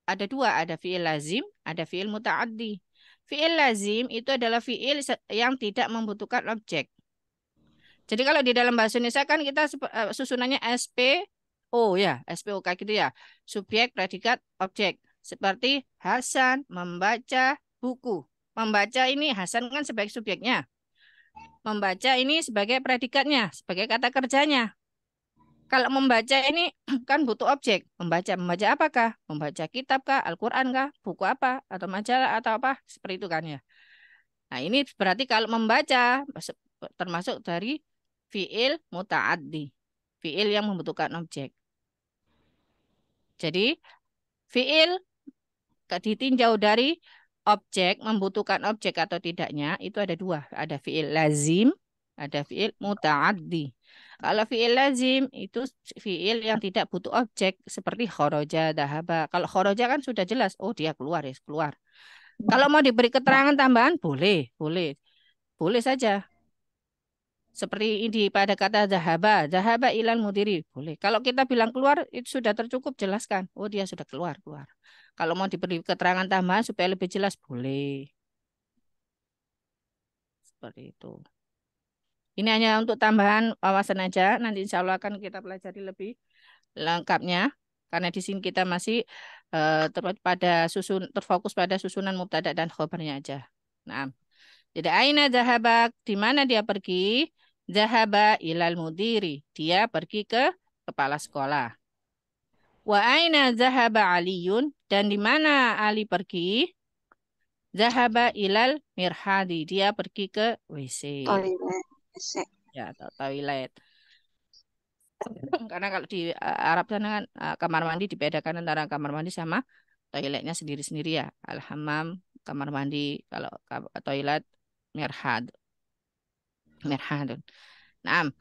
ada dua, ada fi'il lazim, ada fi'il muta'addi. Fi'il lazim itu adalah fi'il yang tidak membutuhkan objek. Jadi kalau di dalam bahasa Indonesia kan kita susunannya SPO ya, SPOK gitu ya. Subjek, predikat, objek. Seperti Hasan membaca buku. Membaca ini Hasan kan sebagai subjeknya. Membaca ini sebagai predikatnya, sebagai kata kerjanya. Kalau membaca ini kan butuh objek. Membaca apakah? Membaca kitab kah? Al-Quran kah? Buku apa? Atau majalah atau apa? Seperti itu kan ya. Nah ini berarti kalau membaca termasuk dari fi'il muta'addi. Fi'il yang membutuhkan objek. Jadi fi'il ditinjau dari objek, membutuhkan objek atau tidaknya, itu ada dua. Ada fi'il lazim, ada fi'il muta'addi. Kalau fi'il lazim itu fi'il yang tidak butuh objek seperti kharaja, dahaba. Kalau kharaja kan sudah jelas, oh dia keluar ya, keluar. Kalau mau diberi keterangan tambahan boleh saja. Seperti ini pada kata zahaba ilal mudiri, boleh. Kalau kita bilang keluar itu sudah tercukup, jelaskan. Oh dia sudah keluar. Kalau mau diberi keterangan tambahan supaya lebih jelas, boleh. Seperti itu. Ini hanya untuk tambahan wawasan aja. Nanti insya Allah akan kita pelajari lebih lengkapnya. Karena di sini kita masih terfokus pada susunan mubtada dan khobarnya aja. Nah, jadi aina zahaba, di mana dia pergi? Zahaba ilal mudiri, dia pergi ke kepala sekolah. Wa aina zahaba Aliyun, dan di mana Ali pergi? Zahaba ilal mirhadi, dia pergi ke WC. Ya, atau toilet. Karena kalau di Arab sana kan kamar mandi dibedakan antara kamar mandi sama toiletnya sendiri-sendiri ya. Al-hammam, kamar mandi, kalau toilet mirhad. Mirhadun. Nah,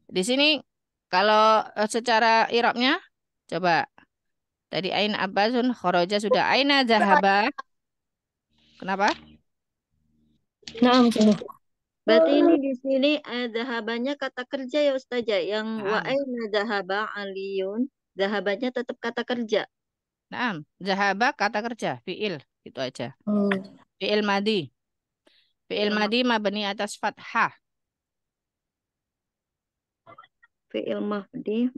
di sini kalau secara i'rabnya coba tadi aina abbasun kharaja sudah, aina zahaba. Kenapa? Naam, Berarti ini di sini zahabanya kata kerja ya Ustazah. Yang wa Naam. aina zahaba Aliyun, zahabanya tetap kata kerja. Naam, zahaba kata kerja, fi'il, itu aja. Fi'il madi. Fi'il madi mabni atas fathah. Fi'il madi.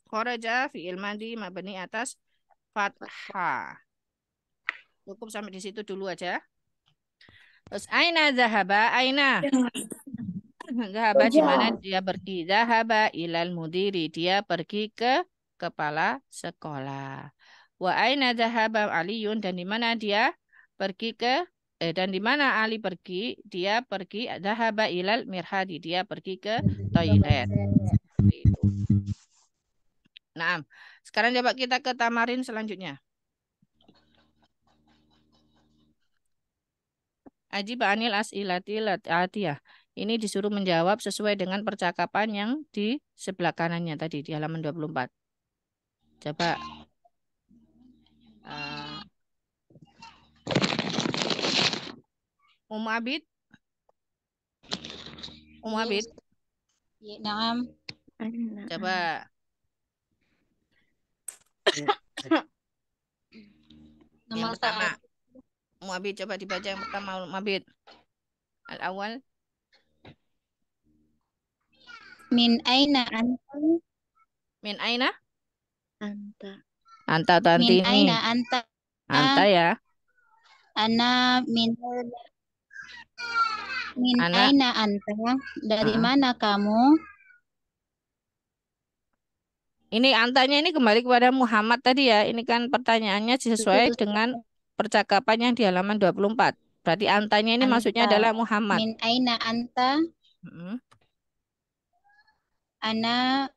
Kharaja fi'il madi mabni atas fathah. Cukup sampai di situ dulu aja. Terus aina zahaba, aina. Zahaba di mana dia pergi? Zahaba ilal mudiri, dia pergi ke kepala sekolah. Wa aina zahaba Aliyun, dan di mana dia pergi ke dan di mana Ali pergi? Dia pergi zahaba ilal mirhadi, dia pergi ke toilet. Itu. Nah, sekarang coba kita ke tamarin selanjutnya. Ajib anil as'ilatil atiyah. Ini disuruh menjawab sesuai dengan percakapan yang di sebelah kanannya tadi di halaman 24. Coba Abid. Abid, Ya, naam. coba. Yang Nama pertama, saya Abid coba dibaca yang pertama, Abid. Al-awwal, min aina anta? min aina? Anta. Anta atau anti Min ini? aina anta? Anta ya. Ana min Anak, aina anta? Dari ah. mana kamu? Ini antanya ini kembali kepada Muhammad tadi ya. Ini kan pertanyaannya sesuai dengan percakapan yang di halaman 24. Berarti antanya ini maksudnya Anta. adalah Muhammad. Min aina anta? Mm-mm. Ana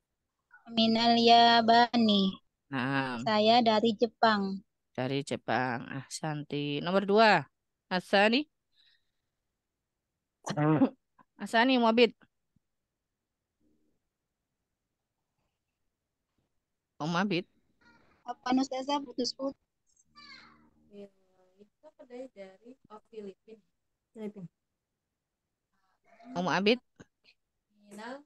minal Yabani. Nah, Saya dari Jepang. dari Jepang. Santi. Nomor 2. Asani. Asani Muabid. Om Abid. Apa Ustazah putus-putus? Itu dari Filipina. Om Abid. Minal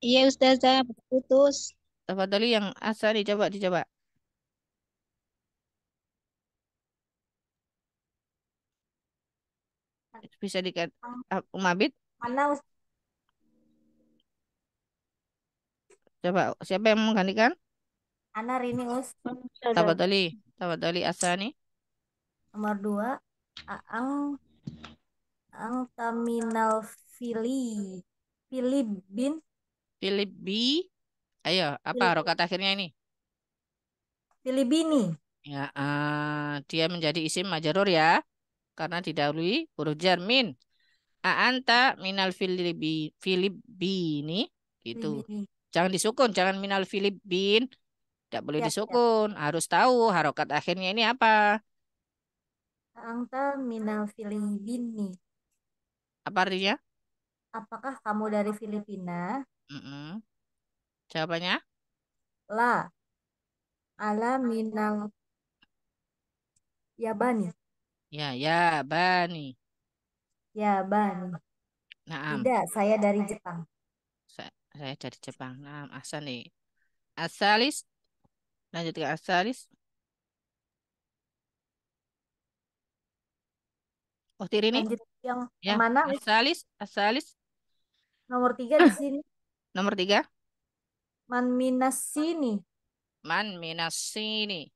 Iya Ustazah putus. Tafadhali yang Asani coba dicoba. Bisa dikat Om Abid. Mana Coba siapa yang menggantikan? Ana Rini Tafadhali. Tafadhali Asani. Nomor 2 Aang Terminal Filipin Philip B. Ayo, apa harokat akhirnya ini? Filipini. Ya, dia menjadi isim majrur ya, karena didahului huruf jar min. Anta minal Filipini, gitu. Filipini. Jangan disukun, jangan minal Filipin. Tidak boleh Ya, ya. disukun. Harus tahu harokat akhirnya ini apa. Aang Terminal Filipini. Apa artinya? Apakah kamu dari Filipina? Mm-mm. Jawabannya? La. Ala minal Yabani. Ya, ya, Bani. Yabani. Naam. Tidak, saya dari Jepang. Saya dari Jepang. Naam, Ahsan nih. Asalis. Lanjut ke Asalis. Oh, tiri ini? Lanjut yang Ya, mana? Asalis. Asalis. Nomor 3 di sini. Nomor 3. Man minasini. Man minas sini.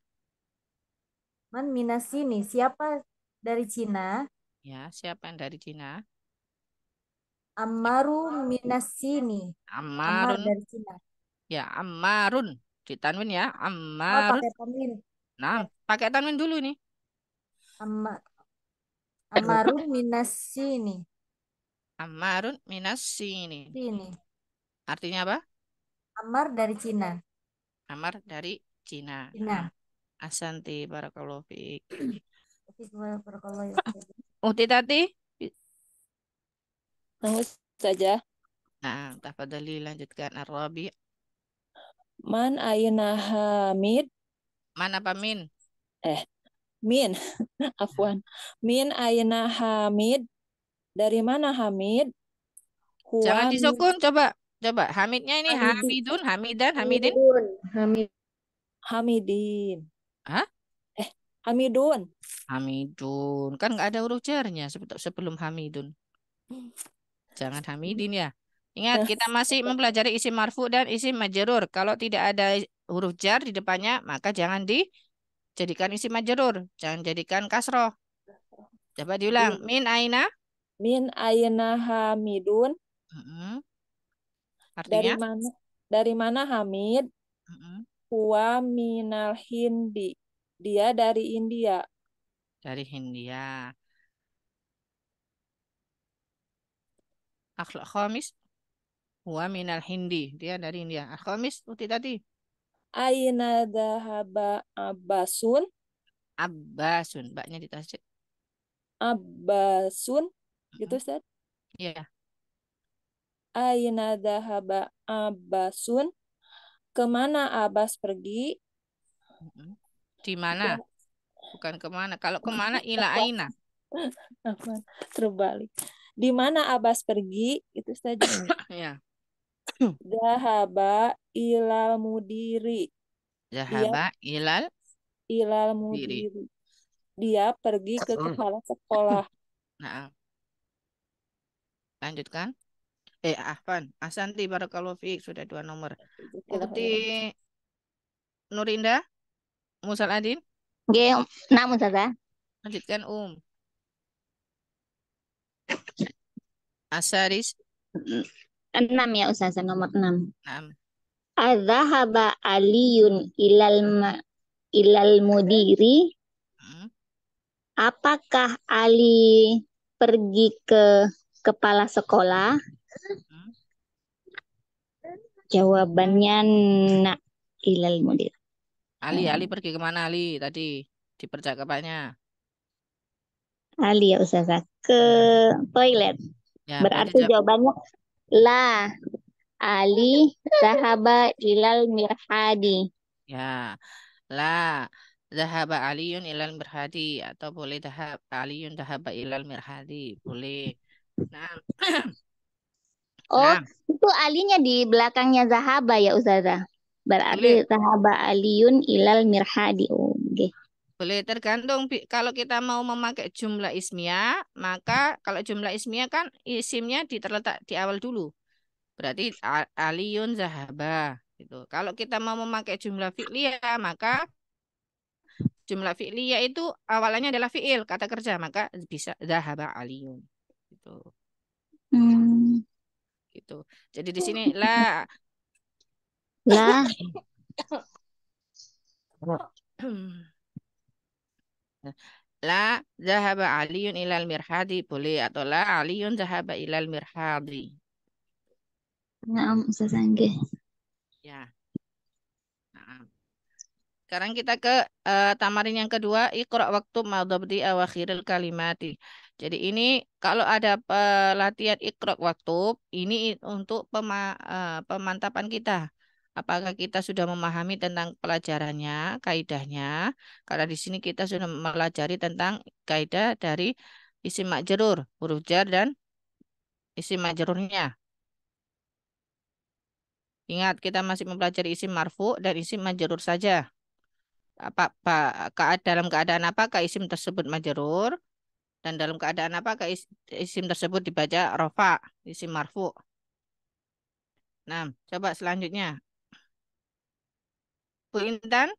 Man minasini. Siapa dari Cina? Ya, siapa yang dari Cina? Amaru minasini. Amar Ammarun. dari Cina. Ya, Ammarun. Ditanwin ya, Oh, Ammarun. pakai tanwin. Nah, pakai tanwin dulu nih. Amarun minasini. Ammarun minas sini. Sini. Artinya apa? Amar dari Cina. Amar dari Cina. Cina. Asanti barakallahu fiik. Bismillahirrahmanirrahim. Uhti Tati. saja. Nah, tafadhali lanjutkan Ar-Rabi. Man aina Hamid? Man apa min? Min. Afwan. Min aina Hamid? Dari mana Hamid? Jangan Huwa disukun, coba. Coba Hamidnya ini Hamidun, Hamidan, Hamidin. Hamidin. Hah? Hamidun. Hamidun. Kan nggak ada huruf jarnya sebelum Hamidun. Jangan Hamidin ya. Ingat, kita masih mempelajari isim marfu dan isim majrur. Kalau tidak ada huruf jar di depannya, maka jangan dijadikan isim majrur. Jangan jadikan kasroh. Coba diulang. Min aina. Min aina Hamidun? Mm-mm. Dari Artinya? mana? Dari mana Hamid? Mm-mm. Huwa minal Hindi. Dia dari India. Dari Hindia. Akhlak khamis. Huwa minal Hindi. Dia dari India. Al-khamis. Uti tadi. Aina dhahaba Abbasun? Abbasun. Baknya ditasjid. Abbasun? Gitu Ustaz. Iya. Aina dhahaba Abbasun? Kemana Abbas pergi? Mm-mm. Di mana? Dia- Bukan kemana. Kalau kemana ila aina. Apa? Terbalik. Di mana Abbas pergi? Itu saja ini. Ya. Dahaba ilal mudiri. Dia Zahaba ilal diri. mudiri. Dia pergi ke kepala sekolah. Nah, lanjutkan. Afwan. Asanti barakallahu fiik sudah 2 nomor. Ukti Nurinda, Musal Adin, Nggih, namun Ustazah. lanjutkan Asaris. 6 ya Ustazah, nomor 6. Nah, Adzahaba Aliyun ilal mudiri. Apakah Ali pergi ke kepala sekolah? Jawabannya nak ilal mudir. Ali pergi kemana Ali tadi di percakapannya? Ali ya Ustazah, ke toilet. Ya, Berarti jawabannya la. Ali zahaba ilal mirhadi. Ya, la zahaba Aliyun ilal mirhadi atau boleh Aliyun zahaba ilal mirhadi, boleh. Nah, Oh, itu alinya di belakangnya zahaba ya Ustazah. Berarti boleh. zahaba Aliyun ilal mirhadi. Oh, okay. Boleh tergantung kalau kita mau memakai jumlah ismiyah, maka kalau jumlah ismiyah kan isimnya terletak di awal dulu. Berarti Aliyun zahaba gitu. Kalau kita mau memakai jumlah fi'liyah, maka jumlah fi'liyah itu awalannya adalah fi'il, kata kerja, maka bisa zahaba Aliyun gitu. Gitu. Jadi di sini la la zahaba Aliyun ilal mirhadi boleh atau la Aliyun zahaba ilal mirhadi. Naam Ustazah nggih. Ya. Nah. Sekarang kita ke tamarin yang kedua, Iqra waktu madhabdi awakhiril kalimati. Jadi ini kalau ada pelatihan Iqra waktu, ini untuk pemantapan kita. Apakah kita sudah memahami tentang pelajarannya, kaidahnya? Karena di sini kita sudah mempelajari tentang kaidah dari isim majrur, huruf jar dan isim majrurnya. Ingat, kita masih mempelajari isim marfu dan isim majrur saja. Dalam keadaan apakah isim tersebut majrur dan dalam keadaan apakah isim tersebut dibaca rofa, isim marfu. Nah, coba selanjutnya. Bu Intan,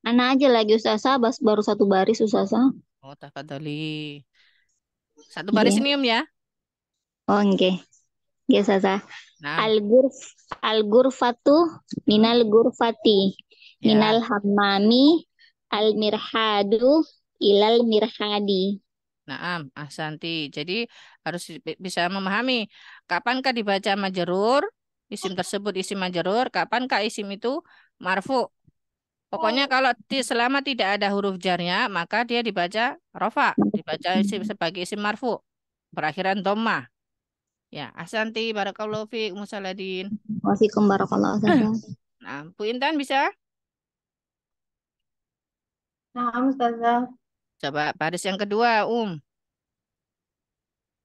Mana aja lagi Ustazah, baru 1 baris Ustazah. oh tafadhali. 1 baris Nggih. senyum ya. Oh nggih. Nggih Ustazah. Nah, Al-ghurfatu minal ghurfati. ya. Minal hammami al-mirhadu ilal mirhadi. Naam, ahsanti. Jadi harus bisa memahami kapankah dibaca majrur, isim tersebut isim majrur, kapankah isim itu marfu. Pokoknya kalau selama tidak ada huruf jarnya, maka dia dibaca rofa, dibaca sebagai isim marfu, berakhiran dhammah. Ya, ahsanti barakallahu fiik Musaladin. Wafikum barakallahu Ustazah. Nah, Bu Intan bisa? Naam Ustazah. Coba baris yang kedua,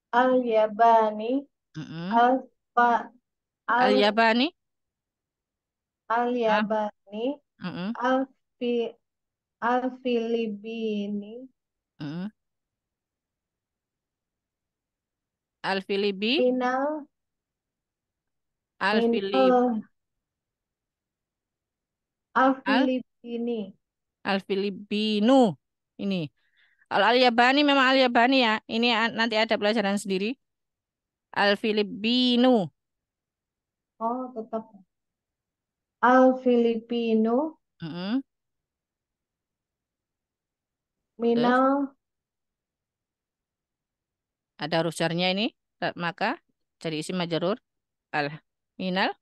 Al-Yabani, Al-Fa, Al-Yabani. Al-Yabani, Mm-mm. Al-Filipini, Al-Filibi. Minal, Al-Filib. Al-Filipini. Al-Filibinu. Ini. Kalau Al-Yabani memang Al-Yabani ya. Ini nanti ada pelajaran sendiri. Al-Filibinu. Oh, tetap. Al-Filipino, Mm-mm. Terus Minal, ada huruf jarnya ini. Maka jadi isim majrur. Minal.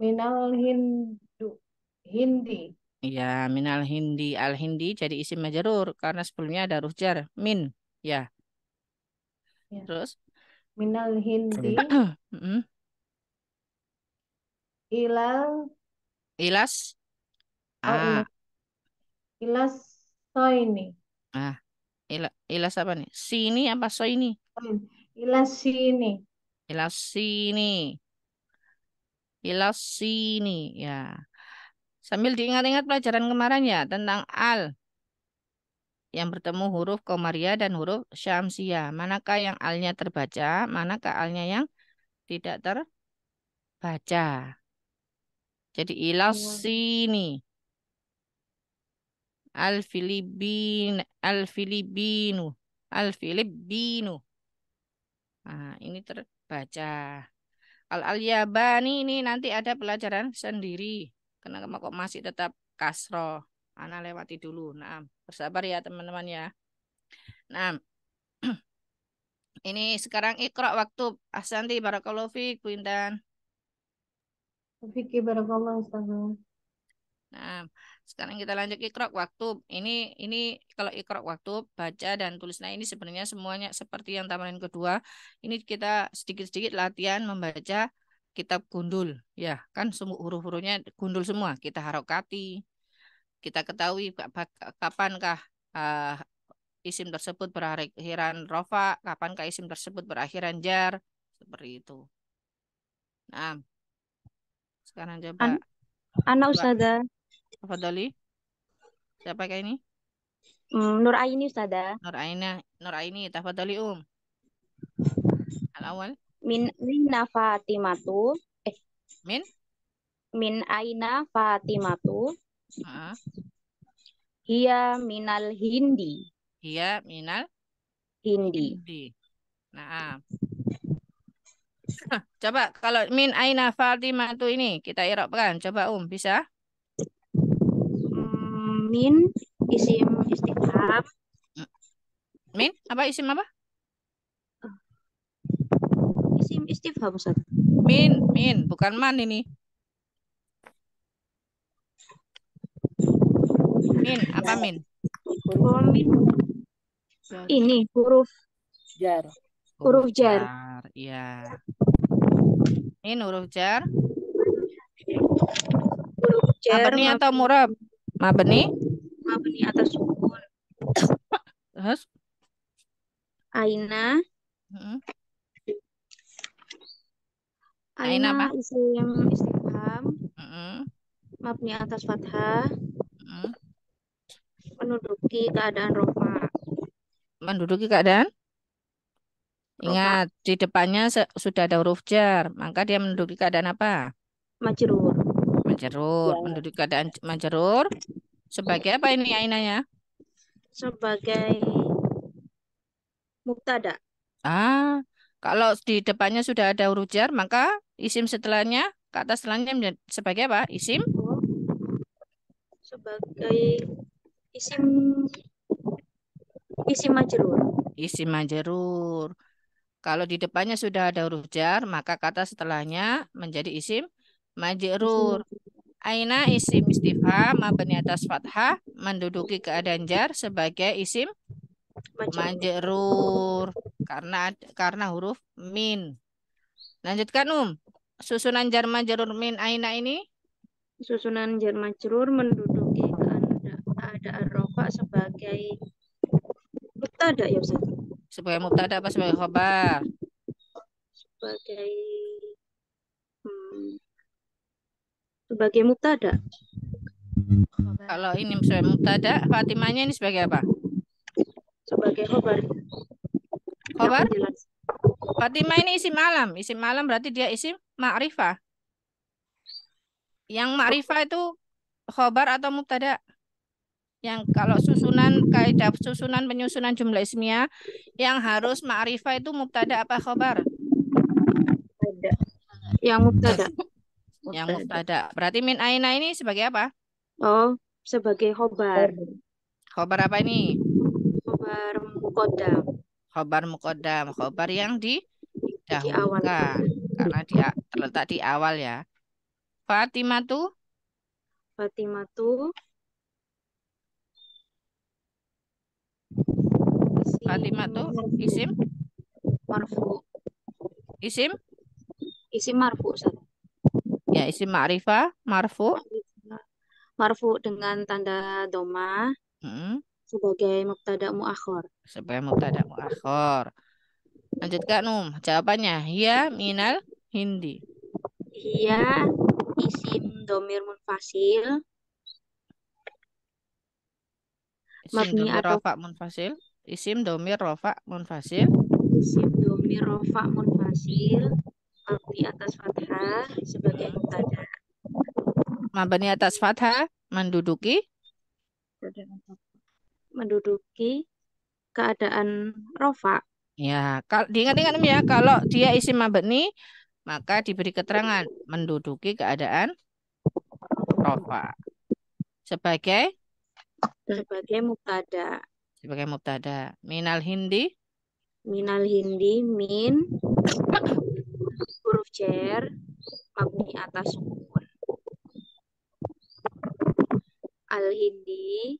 Minal Hindi. Ya, minal hindi. Al-Hindi jadi isim majrur. Karena sebelumnya ada huruf jar. Min. Ya. Ya. Terus. Minal Hindi, Mm-mm. Ilal, Ilas. Oh, A. ilas soini. Nah, ilas apa nih? Sini apa so ini? Ilas sini. Ilas sini. Ilas sini. Ya. Sambil diingat-ingat pelajaran kemarin ya tentang al yang bertemu huruf Komariah dan huruf Syamsiah. Manakah yang alnya terbaca, manakah alnya yang tidak terbaca. Jadi ilas sini. Al-Filipinu. Al-Filipinu. Nah, ini terbaca. Al-Yabani ini nanti ada pelajaran sendiri. Kenapa kok masih tetap kasroh? Ana lewati dulu. Nah, bersabar ya teman-teman ya. Nah, ini sekarang Iqra waktu. Ahsanti barakallahu fiik Bu Intan. Fikih barakallah Ustazah. Nah, sekarang kita lanjut Iqra waktu. Ini kalau Iqra waktu baca dan tulis. Nah, ini sebenarnya semuanya seperti yang tamarin kedua. Ini kita sedikit-sedikit latihan membaca kitab gundul. Ya, kan semua huruf-hurufnya gundul semua. Kita harokati. Kita ketahui kapankah isim tersebut berakhiran rofa, kapankah isim tersebut berakhiran jar. Seperti itu. Nah, sekarang coba. Ana Ustazah. Tafadhali. Siapa kayak ini? Nur Aini Ustazah. Nur Aini, tafadhali Al-awal. Aina Fatimatu. Min Aina Fatimatu. Hiya minal Hindi. Hiya minal Hindi. Nah, coba kalau min aina Fatimatu ini kita i'rabkan. Coba bisa? Min isim istifham. Min apa isim apa? Isim istifham Ustaz. Min bukan man ini. Min apa min? Min. Ini huruf jar. Huruf jar. Iya. Min huruf jar. Huruf jar. Mabni atau murab? Mabni atas sukun. Terus? Aina. Aina apa? Isim istifham. Mabni atas fathah. Menduduki keadaan rofa. Menduduki keadaan? Ingat, di depannya sudah ada huruf jar, maka dia menduduki keadaan apa? Majrur. Majrur. Ya. Menduduki keadaan majrur. Sebagai apa ini ainanya? Sebagai mubtada. Kalau di depannya sudah ada huruf jar, maka isim setelahnya, kata setelahnya sebagai apa? Isim? Sebagai isim majrur. Isim majrur. Kalau di depannya sudah ada huruf jar, maka kata setelahnya menjadi isim majrur. Aina isim istifham mabni atas fathah menduduki keadaan jar sebagai isim majrur karena huruf min. Lanjutkan susunan jar majrur min aina ini. Susunan jar majrur menduduki keadaan rofa sebagai mubtada ya Ustaz. Sebagai mubtada apa sebagai khabar? Sebagai mubtada. Kalau ini sebagai mubtada, Fatimahnya ini sebagai apa? Sebagai khabar. Khabar? Fatimah ini isim alam. Isim alam berarti dia isim ma'rifah. Yang ma'rifah itu khabar atau mubtada? Yang kalau kaidah susunan penyusunan jumlah ismiyah yang harus ma'rifah itu mubtada apa khabar? Yang mubtada. Yang mubtada. Berarti min aina ini sebagai apa? Oh, sebagai khabar. Khabar apa ini? Khabar muqaddam. Khabar muqaddam, khabar yang didahulukan karena dia terletak di awal ya. Fatimatu isim marfu. Isim marfu Ustaz. Ya, isim ma'rifah marfu. marfu dengan tanda doma Hmm, sebagai mubtada muakhir. sebagai mubtada muakhir. Lanjut Kak Num. Jawabannya hiya minal hindi. Hiya isim domir munfasil Isim mabni domir atau rofa munfasil. Isim domir rofa munfasil. isim domir rofa munfasil mabni atas fathah sebagai Hmm. mubtada. Mabani atas fathah menduduki Menduduki keadaan rofa. ya. Kalau diingat-ingat Num ya, kalau dia isim mabni maka diberi keterangan menduduki keadaan rofa sebagai Mubtada. sebagai mubtada. Minal hindi Minal hindi min huruf jar mabni atas sukun. Al hindi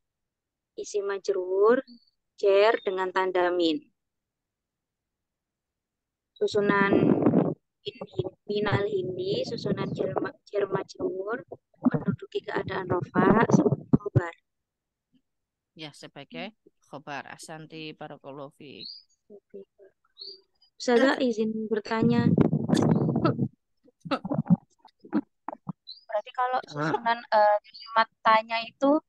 isim majrur jar dengan tanda min. Susunan minal hindi susunan jar majrur menduduki keadaan rofa sebagai khobar. ya sebagai khobar. Asanti barakallahu fiik. Ustazah izin bertanya. Berarti kalau susunan kalimat tanya itu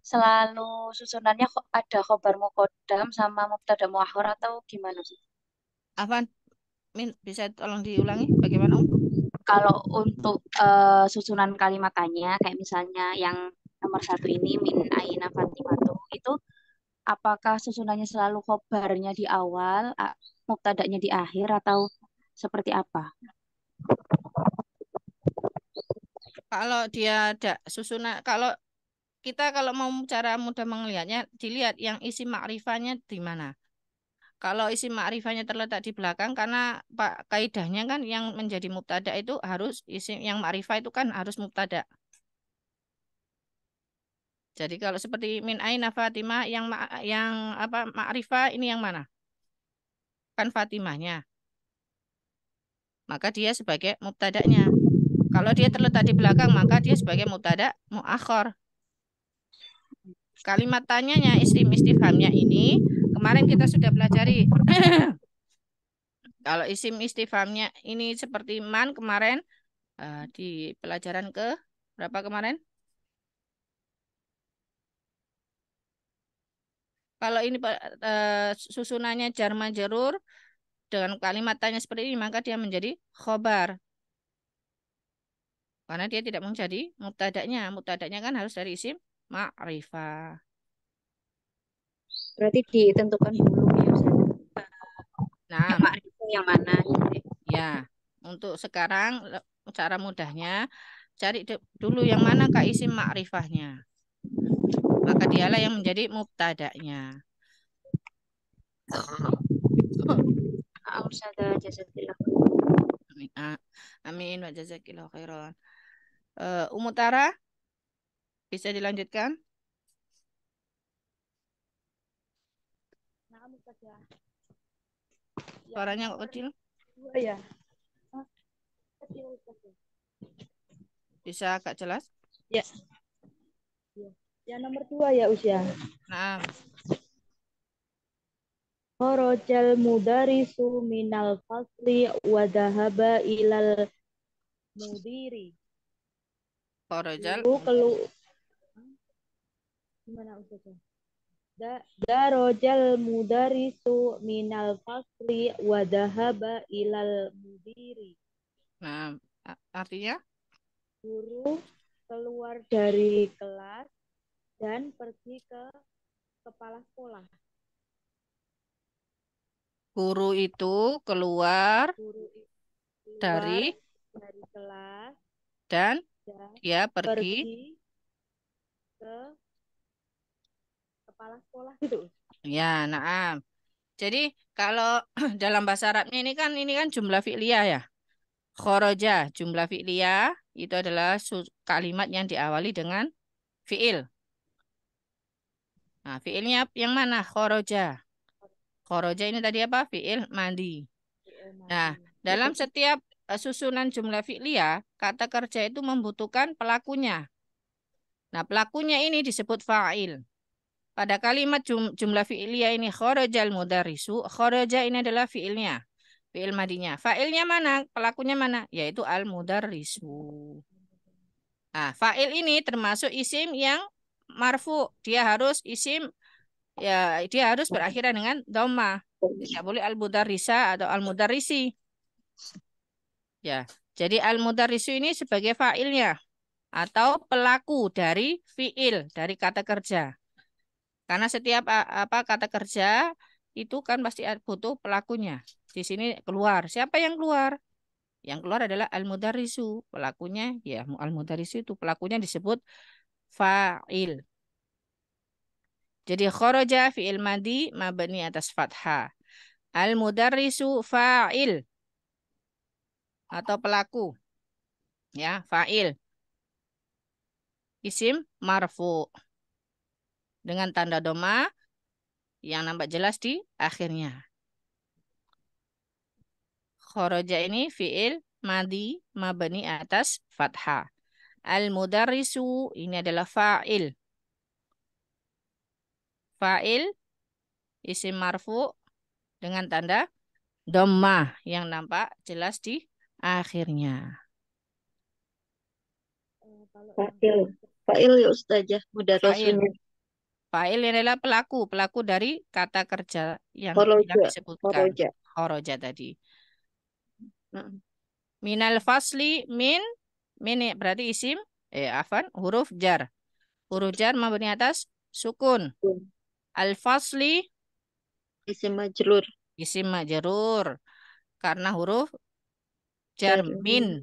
selalu susunannya ada khobar muqaddam sama mubtada muakhir atau gimana sih? Afan, Min, bisa tolong diulangi bagaimana Om? Kalau untuk susunan kalimat tanya kayak misalnya yang nomor 1 ini min aina fatimatu itu apakah susunannya selalu khobarnya di awal, mubtadanya di akhir atau seperti apa? Kalau dia ada susunan, kalau kita kalau mau cara mudah melihatnya, dilihat yang isi makrifahnya di mana. Kalau isi makrifahnya terletak di belakang, karena Pak kaidahnya kan yang menjadi mubtada itu harus isim yang makrifah itu kan harus mubtada. Jadi kalau seperti min aina Fatimah yang apa makrifah ini yang mana? Kan Fatimahnya. Maka dia sebagai mubtadanya. Kalau dia terletak di belakang, maka dia sebagai mubtada muakhir. Kalimat tanyanya isim istifhamnya ini kemarin kita sudah pelajari. Kalau isim istifhamnya ini seperti man kemarin di pelajaran ke berapa kemarin? Kalau ini susunannya jar majrur dengan kalimat tanya seperti ini maka dia menjadi khobar. Karena dia tidak menjadi mubtadanya. Mubtadanya kan harus dari isim ma'rifah. Berarti ditentukan dulu ya Ustaz. Nah, Makrifah yang mana gitu. ya, untuk sekarang cara mudahnya cari dulu yang mana kak isim ma'rifahnya. Maka dialah yang menjadi mubtadanya. Ustazah jazakallah. Amin. Amin wa jazakillahu khairan. Umutara bisa dilanjutkan? Nah, Ustazah. Suaranya kok kecil? Dua ya. Kecil Ustazah. Bisa agak jelas? Ya. Yang nomor 2 ya Usya. Nah, Kharajal mudarisu minal fasli wa dhahaba ilal mudiri. Kharajal Gimana Ustazah? Darajal mudarisu minal fasli wa dhahaba ilal mudiri. Nah, artinya? Guru keluar dari kelas dan pergi ke kepala sekolah. Guru itu keluar dari kelas dan dan dia pergi ke kepala sekolah gitu. ya, nah. Jadi kalau dalam bahasa Arabnya ini kan jumlah fi'liyah ya. Kharaja jumlah fi'liyah itu adalah kalimat yang diawali dengan fi'il. Nah, fi'ilnya yang mana? Kharaja. Kharaja ini tadi apa? Fi'il mandi. Nah, dalam setiap susunan jumlah fi'liyah, kata kerja itu membutuhkan pelakunya. Nah, pelakunya ini disebut fa'il. Pada kalimat jumlah fi'liyah ini kharajal mudarrisu, kharaja ini adalah fi'ilnya, fi'il madinya. Fa'ilnya mana? Pelakunya mana? Yaitu al-mudarrisu. Nah, fa'il ini termasuk isim yang marfu. Dia harus isim ya, dia harus berakhiran dengan dhamma. Tidak boleh al-mudarrisa atau al-mudarrisi. Ya, jadi al-mudarrisu ini sebagai fa'ilnya atau pelaku dari fi'il, dari kata kerja. Karena setiap kata kerja itu kan pasti butuh pelakunya. Di sini keluar. Siapa yang keluar? Yang keluar adalah al-mudarrisu. Pelakunya ya al-mudarrisu itu pelakunya disebut fa'il. Jadi kharaja fi'il madi mabni atas fathah. Al-mudarrisu fa'il atau pelaku. Ya, fa'il. Isim marfu dengan tanda doma yang nampak jelas di akhirnya. Kharaja ini fi'il madi mabni atas fathah. Al-mudarrisu ini adalah fa'il. Fa'il isim marfu dengan tanda dhammah yang nampak jelas di akhirnya. Fa'il. Fa'il ya Ustazah, mudarrisunya. Fa'il ini adalah pelaku dari kata kerja yang disebutkan. Kharaja tadi. Minal fasli min berarti isim huruf jar. Huruf jar mabni atas sukun. Al fasli isim majrur. Isim majrur karena huruf jar min.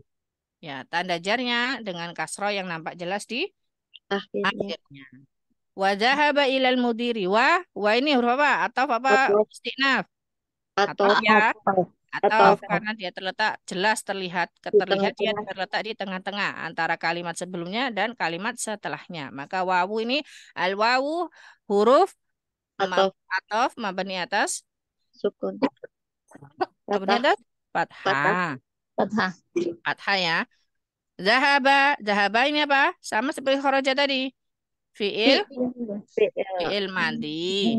Ya, tanda jarnya dengan kasroh yang nampak jelas di akhirnya. Wa dhahaba ilal mudiri. Wa ini huruf apa? Atau apa? Istinaf. Atau ya. Atau karena dia terlihat dia terletak di tengah-tengah antara kalimat sebelumnya dan kalimat setelahnya. Maka wawu ini al-wawu huruf atof mabni atas sukun. Mabni atas fathah. Fathah ya. Zahaba ini apa? Sama seperti kharaja tadi. Fi'il madi.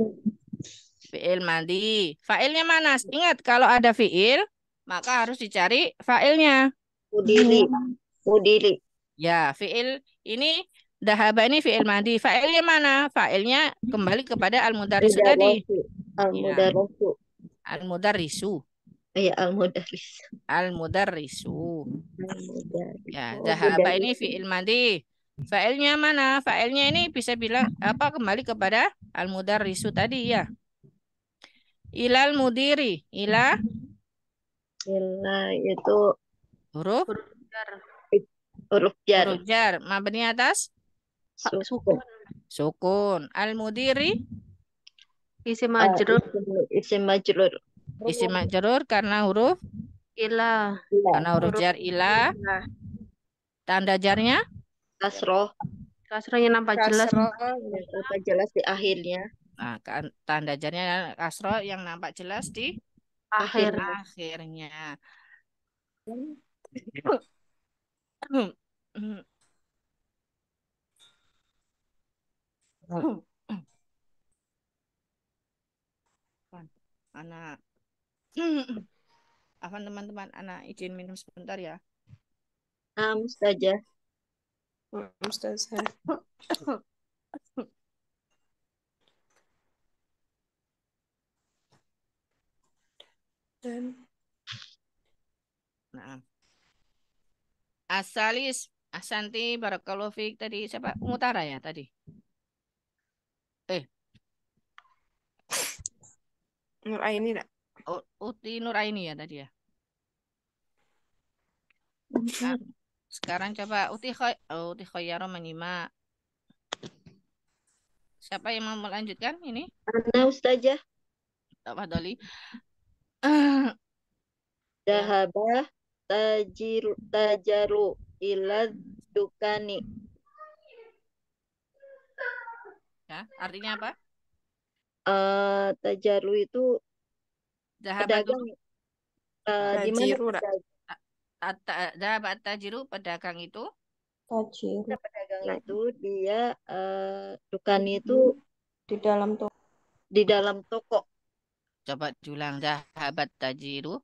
Fi'il madi. Fa'ilnya mana? Ingat, kalau ada fi'il, maka harus dicari fa'ilnya. Mudili. Ya, fi'il ini, dahaba ini fi'il madi. Fa'ilnya mana? Fa'ilnya kembali kepada al-mudarrisu tadi. Al-mudarrisu. Al-mudarrisu. Ya, al-mudarris. Al-mudarrisu. Ya, dahaba ini fi'il madi. Fa'ilnya mana? Fa'ilnya ini bisa bilang kembali kepada al-mudarrisu tadi ya. Ilal mudiri. Ila itu huruf jar. Huruf jar. Mabni atas sukun. Al mudiri isim majrur. Isim majrur. Isim majrur karena huruf Ila. Karena huruf jar ila. Tanda jarnya kasroh. Kasrohnya nampak jelas. Nampak jelas di akhirnya. Nah, tanda jarnya kasroh yang nampak jelas di akhirnya. Anak teman-teman, anak izin minum sebentar ya. Ustazah. Nah. Asalis, Asanti, Barakallahu Fik tadi siapa? Mutara ya tadi. Nur Aini enggak? Uti Nur Aini ya tadi ya. Nah, sekarang coba Uti Khoyaro menyimak. Siapa yang mau melanjutkan ini? Ana Ustazah. Pak Doli. Dahaba tajaru ila dukani. Ya, artinya apa? Tajaru itu pedagang. Di mana? Dahaba tajiru pedagang itu Tajiru. Pedagang itu dia dukani itu Di dalam toko. di dalam toko. Coba diulang, zahabat tajiru.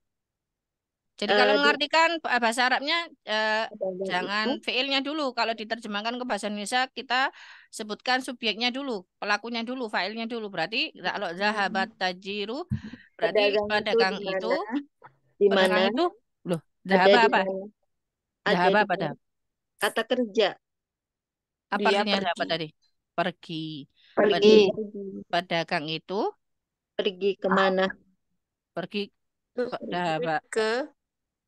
Jadi kalau Di mengartikan bahasa Arabnya pedagang jangan itu fiilnya dulu. Kalau diterjemahkan ke bahasa Indonesia kita sebutkan subjeknya dulu, pelakunya dulu, failnya dulu. Berarti kalau zahabat tajiru berarti pedagang itu pedagang di itu, mana? Di pedagang mana? itu loh, Ada zahaba di apa? mana? Ada Zahaba di apa dah? mana? Kata kerja. Apa Dia artinya zahaba pergi. tadi? Pergi. Pergi. Pedagang itu Pergi kemana? pergi Pergi zahaba. ke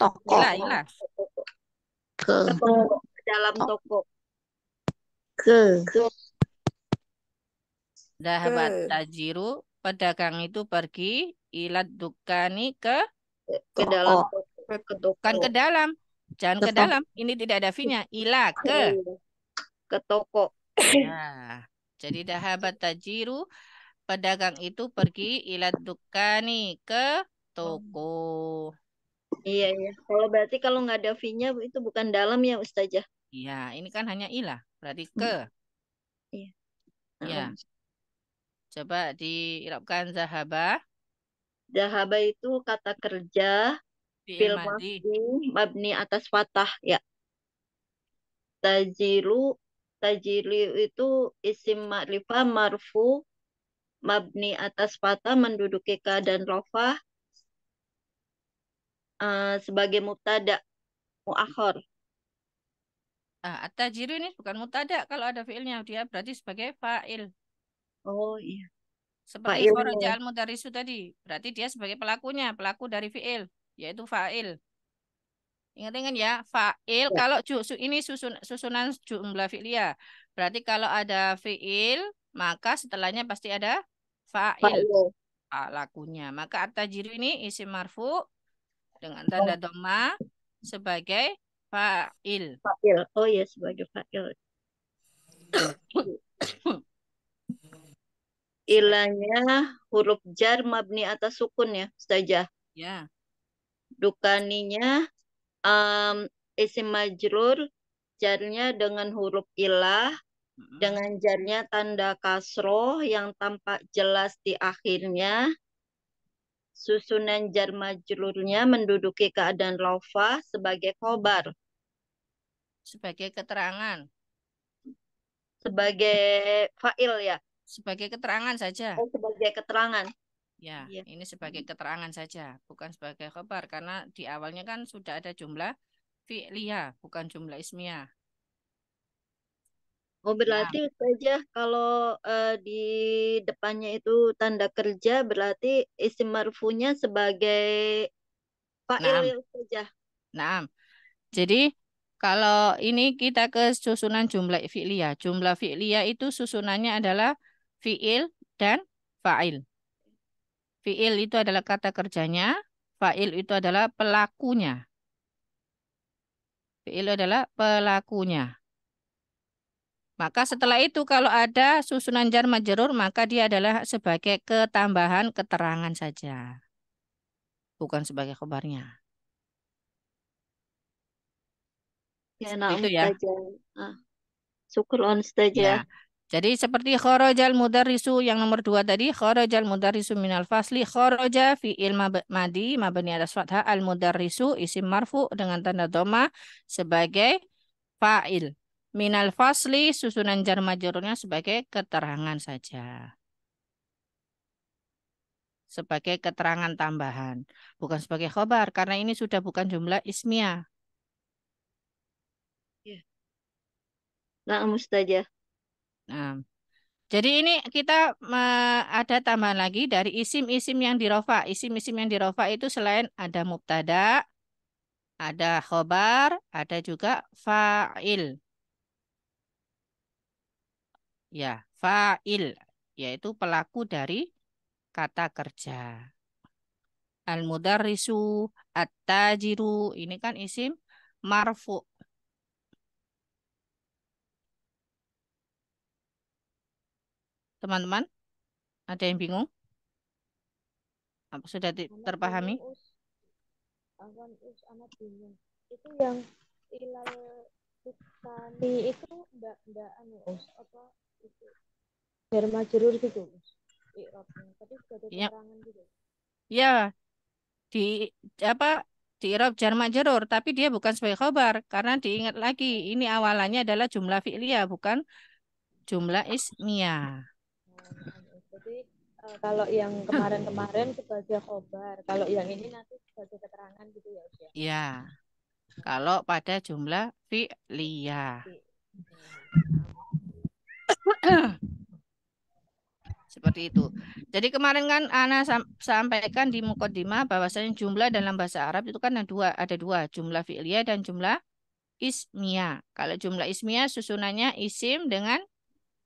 Toko. Ilah, ilah. Ke. Ke toko. Ke dalam toko. Ke. Zahabat ke tajiru, pedagang itu pergi ilat dukani ke Ke dalam Toko. toko. Ke bukan toko. ke dalam. Jangan Ke ke toko. dalam. Ini tidak ada V-nya. Ila ke. Ke toko. Nah, jadi zahabat tajiru, pedagang itu pergi ilat dukani ke toko. Iya, iya. Kalau berarti kalau nggak ada V-nya itu bukan dalam ya Ustazah. Iya, ini kan hanya ilah. Berarti ke. Iya. Ya, coba diirapkan zahaba. Zahaba itu kata kerja Fi'il fil madhi. mabni atas fathah ya. Tajiru tajili itu isim ma'rifah marfu mabni atas fathah menduduki keadaan rafah sebagai mubtada muakhar. At-tajiru ini bukan mubtada kalau ada fi'ilnya. Dia berarti sebagai fa'il. Oh iya. Seperti kharaja Fa'ilnya. al-mudarrisu tadi. Berarti dia sebagai pelakunya, pelaku dari fi'il, yaitu fa'il. Ingat-ingat ya, fa'il Ya. kalau ini susunan jumlah fi'liyah. Berarti kalau ada fi'il, maka setelahnya pasti ada fa'il, Fa'il. pelakunya. Maka at-tajiru ini isim marfu dengan tanda dhamma sebagai fa'il. Fa'il. Oh iya sebagai fa'il. Ilahnya huruf jar mabni atas sukun ya, Ustazah. Ya. Dukaninya isim majrur, jarnya dengan huruf ilah, dengan jarnya tanda kasroh yang tampak jelas di akhirnya. Susunan jar majrurnya menduduki keadaan rafah sebagai khobar. Sebagai keterangan. Sebagai fa'il ya. Sebagai keterangan saja. Oh, sebagai keterangan. Ya, Iya. ini sebagai keterangan saja, bukan sebagai khabar. Karena di awalnya kan sudah ada jumlah fi'liyah, bukan jumlah ismiyah. Oh berarti saja kalau di depannya itu tanda kerja berarti isim marfunya sebagai fa'il Naam. ya saja. Naam. Jadi kalau ini kita ke susunan jumlah fi'liyah. Jumlah fi'liyah itu susunannya adalah fi'il dan fa'il. Fi'il itu adalah kata kerjanya, fa'il itu adalah pelakunya. Fi'il adalah pelakunya. Maka setelah itu kalau ada susunan jar majrur maka dia adalah sebagai ketambahan keterangan saja. Bukan sebagai khabarnya. Ya, Seperti nah itu ya. Ustazah. Syukron Ustazah. Ya. Jadi seperti kharajal mudarrisu yang nomor 2 tadi, kharajal mudarrisu minal fasli, kharaja fi'il madi mabni atas fathah, al mudarrisu isim marfu dengan tanda dhamma sebagai fa'il. Minal fasli susunan jar majrurnya sebagai keterangan saja. Sebagai keterangan tambahan, bukan sebagai khobar karena ini sudah bukan jumlah ismiyah. Ya. Nah, Ustazah. Nah, jadi ini kita ada tambahan lagi dari isim-isim yang dirofa. Isim-isim yang dirofa itu selain ada mubtada, ada khobar, ada juga fa'il. Ya, fa'il, yaitu pelaku dari kata kerja. Al-mudarrisu, at-tajiru, ini kan isim marfu. Teman-teman, ada yang bingung? Apa sudah terpahami? Anak bingung. Itu yang ilal Tukani itu enggak anu Us, apa itu jar majrur gitu Us. I'rabnya. Tapi sudah ada Ya, keterangan gitu. ya di apa di i'rab jar majrur, tapi dia bukan sebagai khobar karena diingat lagi ini awalannya adalah jumlah fi'liyah bukan jumlah ismiyah. Jadi kalau yang kemarin-kemarin sebagai khobar, kalau yang ini nanti sebagai keterangan gitu ya Us ya. Ya, kalau pada jumlah fi'liyah. Seperti itu. Jadi kemarin kan Ana sampaikan di mukaddimah bahwasanya jumlah dalam bahasa Arab itu kan ada dua, jumlah fi'liyah dan jumlah ismiyah. Kalau jumlah ismiyah susunannya isim dengan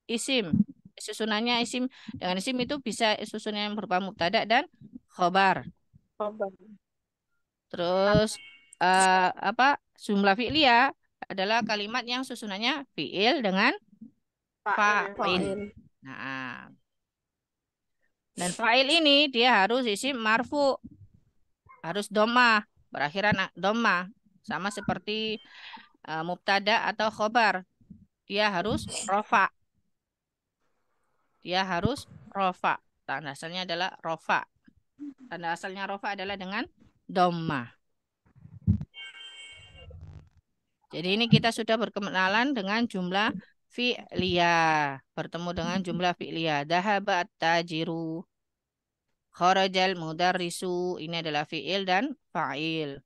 isim. Susunannya isim dengan isim itu bisa susunannya berupa mubtada dan khobar. Khobar. Terus jumlah fi'liyah adalah kalimat yang susunannya fi'il dengan fa'il. Nah, dan fa'il ini dia harus isim marfu, harus dhammah, berakhiran dhammah, sama seperti mubtada atau khobar. Dia harus rofa. Dia harus rofa. Tanda asalnya adalah rofa. Tanda asalnya rofa adalah dengan dhammah. Jadi ini kita sudah berkenalan dengan jumlah fi'liyah. Bertemu dengan jumlah fi'liyah. Dhahaba at-tajiru. Kharajal mudarrisu. Ini adalah fi'il dan fa'il.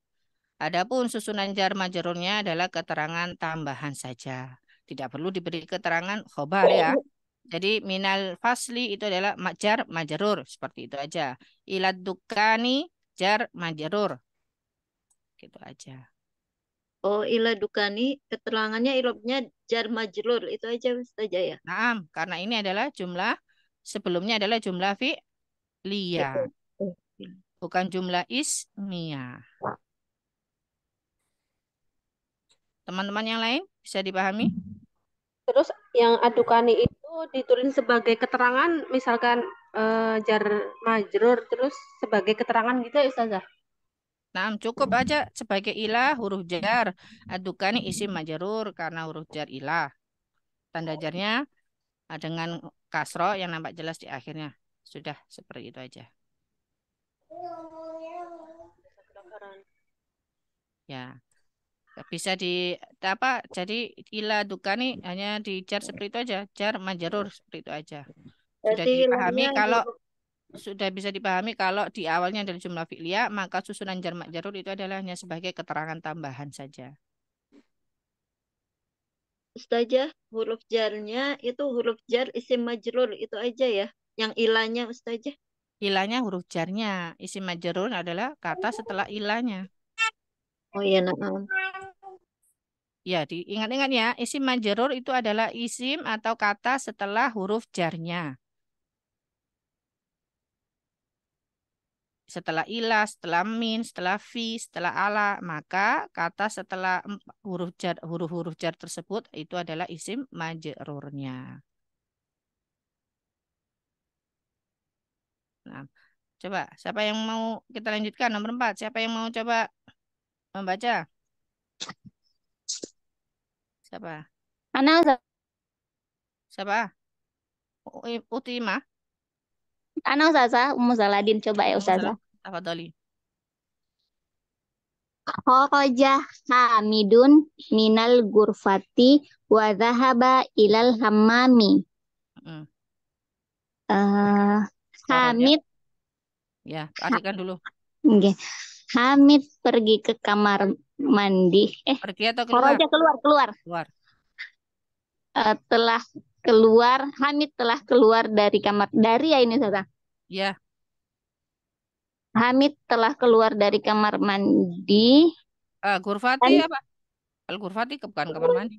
Adapun susunan jar majrurnya adalah keterangan tambahan saja. Tidak perlu diberi keterangan khobar ya. Jadi minal fasli itu adalah jar majrur. Seperti itu aja. Ilad dukani jar majrur. Gitu aja. Oh, ila dukani keterangannya i'rabnya jar majrur itu aja Ustazah ya. Nah, karena ini adalah jumlah sebelumnya adalah jumlah fi'liyah, bukan jumlah ismiyah. Teman-teman yang lain bisa dipahami? Terus yang adukani itu ditulis sebagai keterangan, misalkan jar majrur, terus sebagai keterangan gitu ya Ustazah? Nah, cukup aja sebagai ilah huruf jar. Adukani isim majrur karena huruf jar ilah. Tanda jarnya dengan kasro yang nampak jelas di akhirnya. Sudah seperti itu aja. Ya. Bisa jadi ilah dukani hanya di jar seperti itu aja. Jar majrur seperti itu aja. Sudah Berarti dipahami ilahnya kalau sudah bisa dipahami kalau di awalnya dari jumlah fi'liyah, maka susunan jar majrur itu adalah hanya sebagai keterangan tambahan saja. Ustazah, huruf jarnya itu huruf jar isim majrur itu aja ya. Yang ilahnya Ustazah. Ilahnya huruf jarnya, isim majrur adalah kata setelah ilahnya. Oh iya, na'am. Ya, diingat-ingat ya, isim majrur itu adalah isim atau kata setelah huruf jarnya. Setelah ilah, setelah min, setelah fi, setelah ala, maka kata setelah huruf-huruf jar tersebut itu adalah isim majrurnya. Nah, coba siapa yang mau kita lanjutkan nomor 4? Siapa yang mau coba membaca? Siapa? Ana Siapa? Utima? Ana Ustazah, Ummu Saladin coba ya Ustazah. Tafadhali. Kharaja Hamidun minal gurfati wa dhahaba ilal hammami. Hamid. Ya, artikan dulu. Okay. Hamid pergi ke kamar mandi. Pergi atau keluar? Kharaja keluar. Telah keluar, Hamid telah keluar dari kamar. Dari ya ini Ustazah? Ya. Hamid telah keluar dari kamar mandi. Gurfati apa? Al-Gurfati bukan kamar mandi.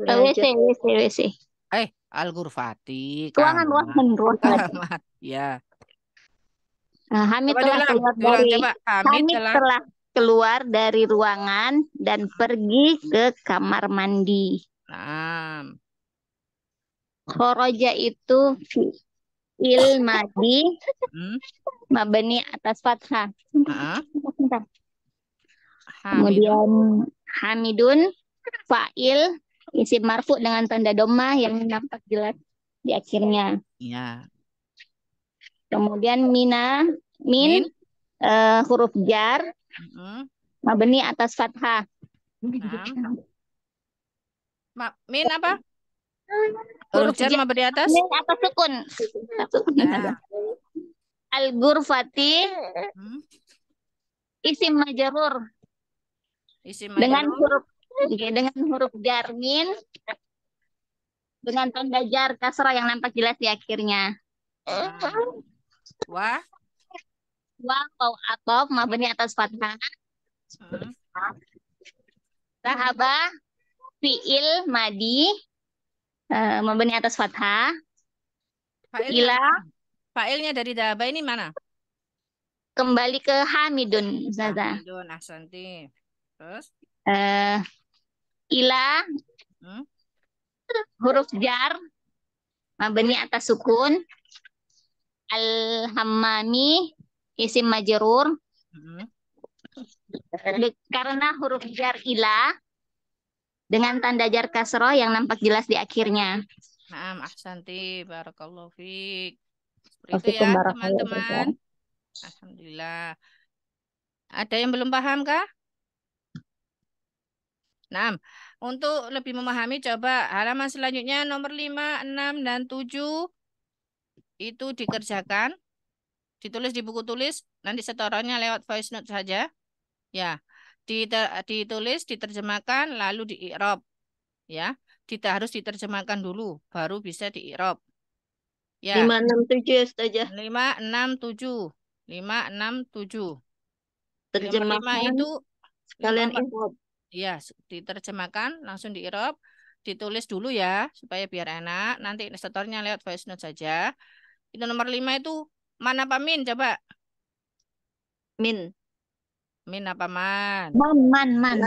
WC. Al-Gurfati. Ruangan. Ya. Nah, Hamid telah keluar dari ruangan dan pergi ke kamar mandi. Nah. Khoroja itu madi mabni atas fathah. Kemudian Hamidun Fa'il isim marfu dengan tanda dhammah yang nampak jelas di akhirnya. Ya. Kemudian min Min. huruf jar mabni atas fathah. Min apa? Huruf jar mabni atas? Min atas sukun. Ya. Al-ghurfati isim majrur. Isim Dengan majrur. dengan huruf jar min dengan tanda jar kasrah yang nampak jelas di akhirnya. Wa Waw atau mabni atas fathah. Sahaba fiil madi mabni atas fathah. Failnya dari dahaba ini mana? Kembali ke hamidun, Zaza. Hamidun, ahsanti. Terus? Ila huruf jar mabni atas sukun. Al-hammami isim majrur. Karena huruf jar ila dengan tanda jar kasroh yang nampak jelas di akhirnya. Naam, ahsanti, barakallahu fiik. Seperti itu ya, teman-teman. Alhamdulillah. Ada yang belum paham kah? Nah, untuk lebih memahami coba halaman selanjutnya nomor 5, 6, dan 7 itu dikerjakan. Ditulis di buku tulis, nanti setorannya lewat voice note saja. Ya, ditulis, diterjemahkan, lalu di-i'rab. Ya, harus diterjemahkan dulu, baru bisa di-i'rab. Ya. 5, 6, 7 ya Ustazah. 5, 6, 7. 5, 6, 7. Terjemahkan itu sekalian i'rab. Iya, diterjemahkan, langsung di-i'rab, ditulis dulu ya, supaya biar enak. Nanti setornya lewat voice note saja. Itu nomor 5 itu man apa min? Coba. Min. Min apa man? Man.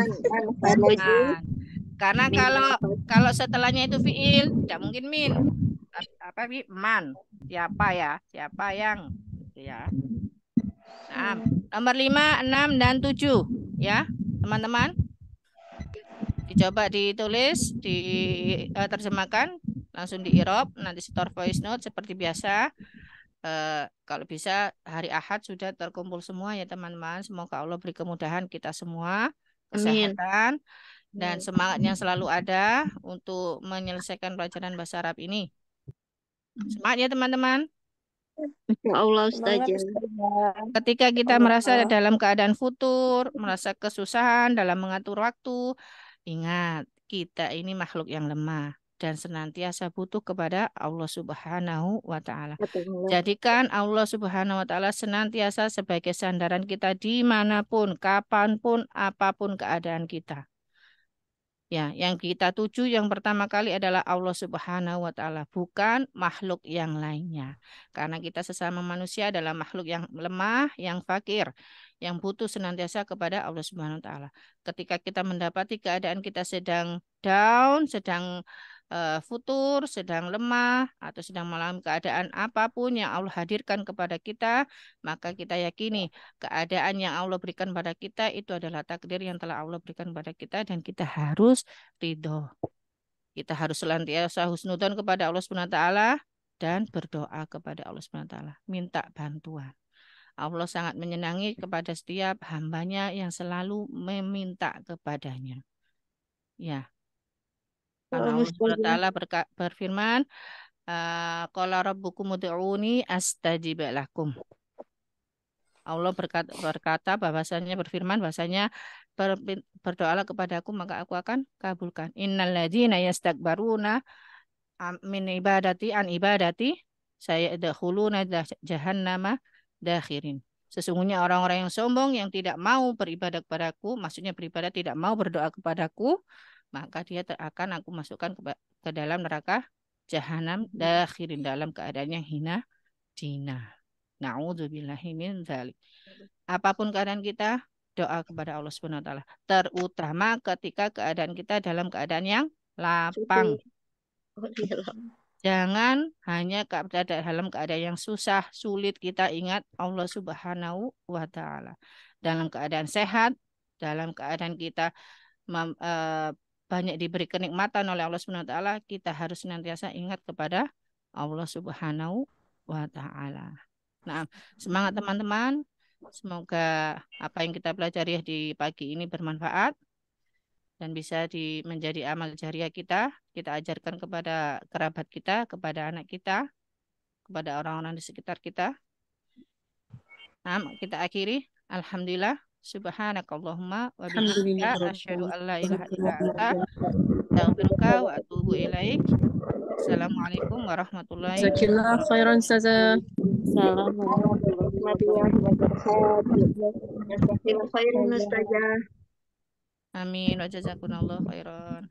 Karena kalau setelahnya itu fiil, tidak mungkin min. Apa man? Siapa ya? Siapa yang? Ya. Nah, nomor 5, 6, dan 7 ya, teman-teman. Dicoba ditulis, diterjemahkan, langsung di-i'rab, nanti store voice note seperti biasa. Kalau bisa hari Ahad sudah terkumpul semua ya teman-teman. Semoga Allah beri kemudahan kita semua, kesehatan, dan semangatnya selalu ada untuk menyelesaikan pelajaran bahasa Arab ini. Semangat ya teman-teman. Allah Ustazah. Ketika kita merasa dalam keadaan futur, merasa kesusahan dalam mengatur waktu, ingat kita ini makhluk yang lemah dan senantiasa butuh kepada Allah Subhanahu wa Ta'ala. Jadikan Allah Subhanahu wa Ta'ala senantiasa sebagai sandaran kita dimanapun, kapanpun, apapun keadaan kita. Ya, yang kita tuju yang pertama kali adalah Allah Subhanahu wa Ta'ala, bukan makhluk yang lainnya. Karena kita sesama manusia adalah makhluk yang lemah, yang fakir, yang butuh senantiasa kepada Allah Subhanahu wa Ta'ala. Ketika kita mendapati keadaan kita sedang down, sedang futur, sedang lemah, atau sedang mengalami keadaan apapun yang Allah hadirkan kepada kita, maka kita yakini keadaan yang Allah berikan pada kita itu adalah takdir yang telah Allah berikan pada kita, dan kita harus ridho. Kita harus senantiasa husnudzon kepada Allah SWT dan berdoa kepada Allah SWT, minta bantuan. Allah sangat menyenangi kepada setiap hambanya yang selalu meminta kepadanya. Ya. Karena Allah SWT berfirman, qala rabbukum ud'uni astajib lakum. Allah berkata bahwasanya berdoalah kepadaku maka aku akan kabulkan. Innal ladzina yastakbaruna min ibadati an ibadati sayadkhuluna jahannama dakhirin. Sesungguhnya orang-orang yang sombong yang tidak mau beribadah kepadaku, maksudnya beribadah tidak mau berdoa kepadaku, maka dia akan aku masukkan ke dalam neraka jahanam dakhirin, dalam keadaan yang hina dina. Na'udzubillahi min dzalik. Apapun keadaan kita, doa kepada Allah Subhanahu wa Ta'ala, terutama ketika keadaan kita dalam keadaan yang lapang. Jangan hanya dalam keadaan yang susah, sulit, kita ingat Allah Subhanahu wa Ta'ala. Dalam keadaan sehat, dalam keadaan kita banyak diberi kenikmatan oleh Allah Subhanahu wa taala, kita harus senantiasa ingat kepada Allah Subhanahu wa taala. Nah, semangat teman-teman. Semoga apa yang kita pelajari di pagi ini bermanfaat dan bisa menjadi amal jariah kita ajarkan kepada kerabat kita, kepada anak kita, kepada orang-orang di sekitar kita. Nah, kita akhiri. Alhamdulillah. Subhanakallahumma wa bihamdika asyhadu an la ilaha illa anta astaghfiruka wa atubu ilaik. Assalamualaikum warahmatullahi Jazakillah khairan Ustazah. Assalamualaikum warahmatullahi wabarakatuh. Jazakallahu khairan Ustazah. Amin wa jazakumullahu khairan.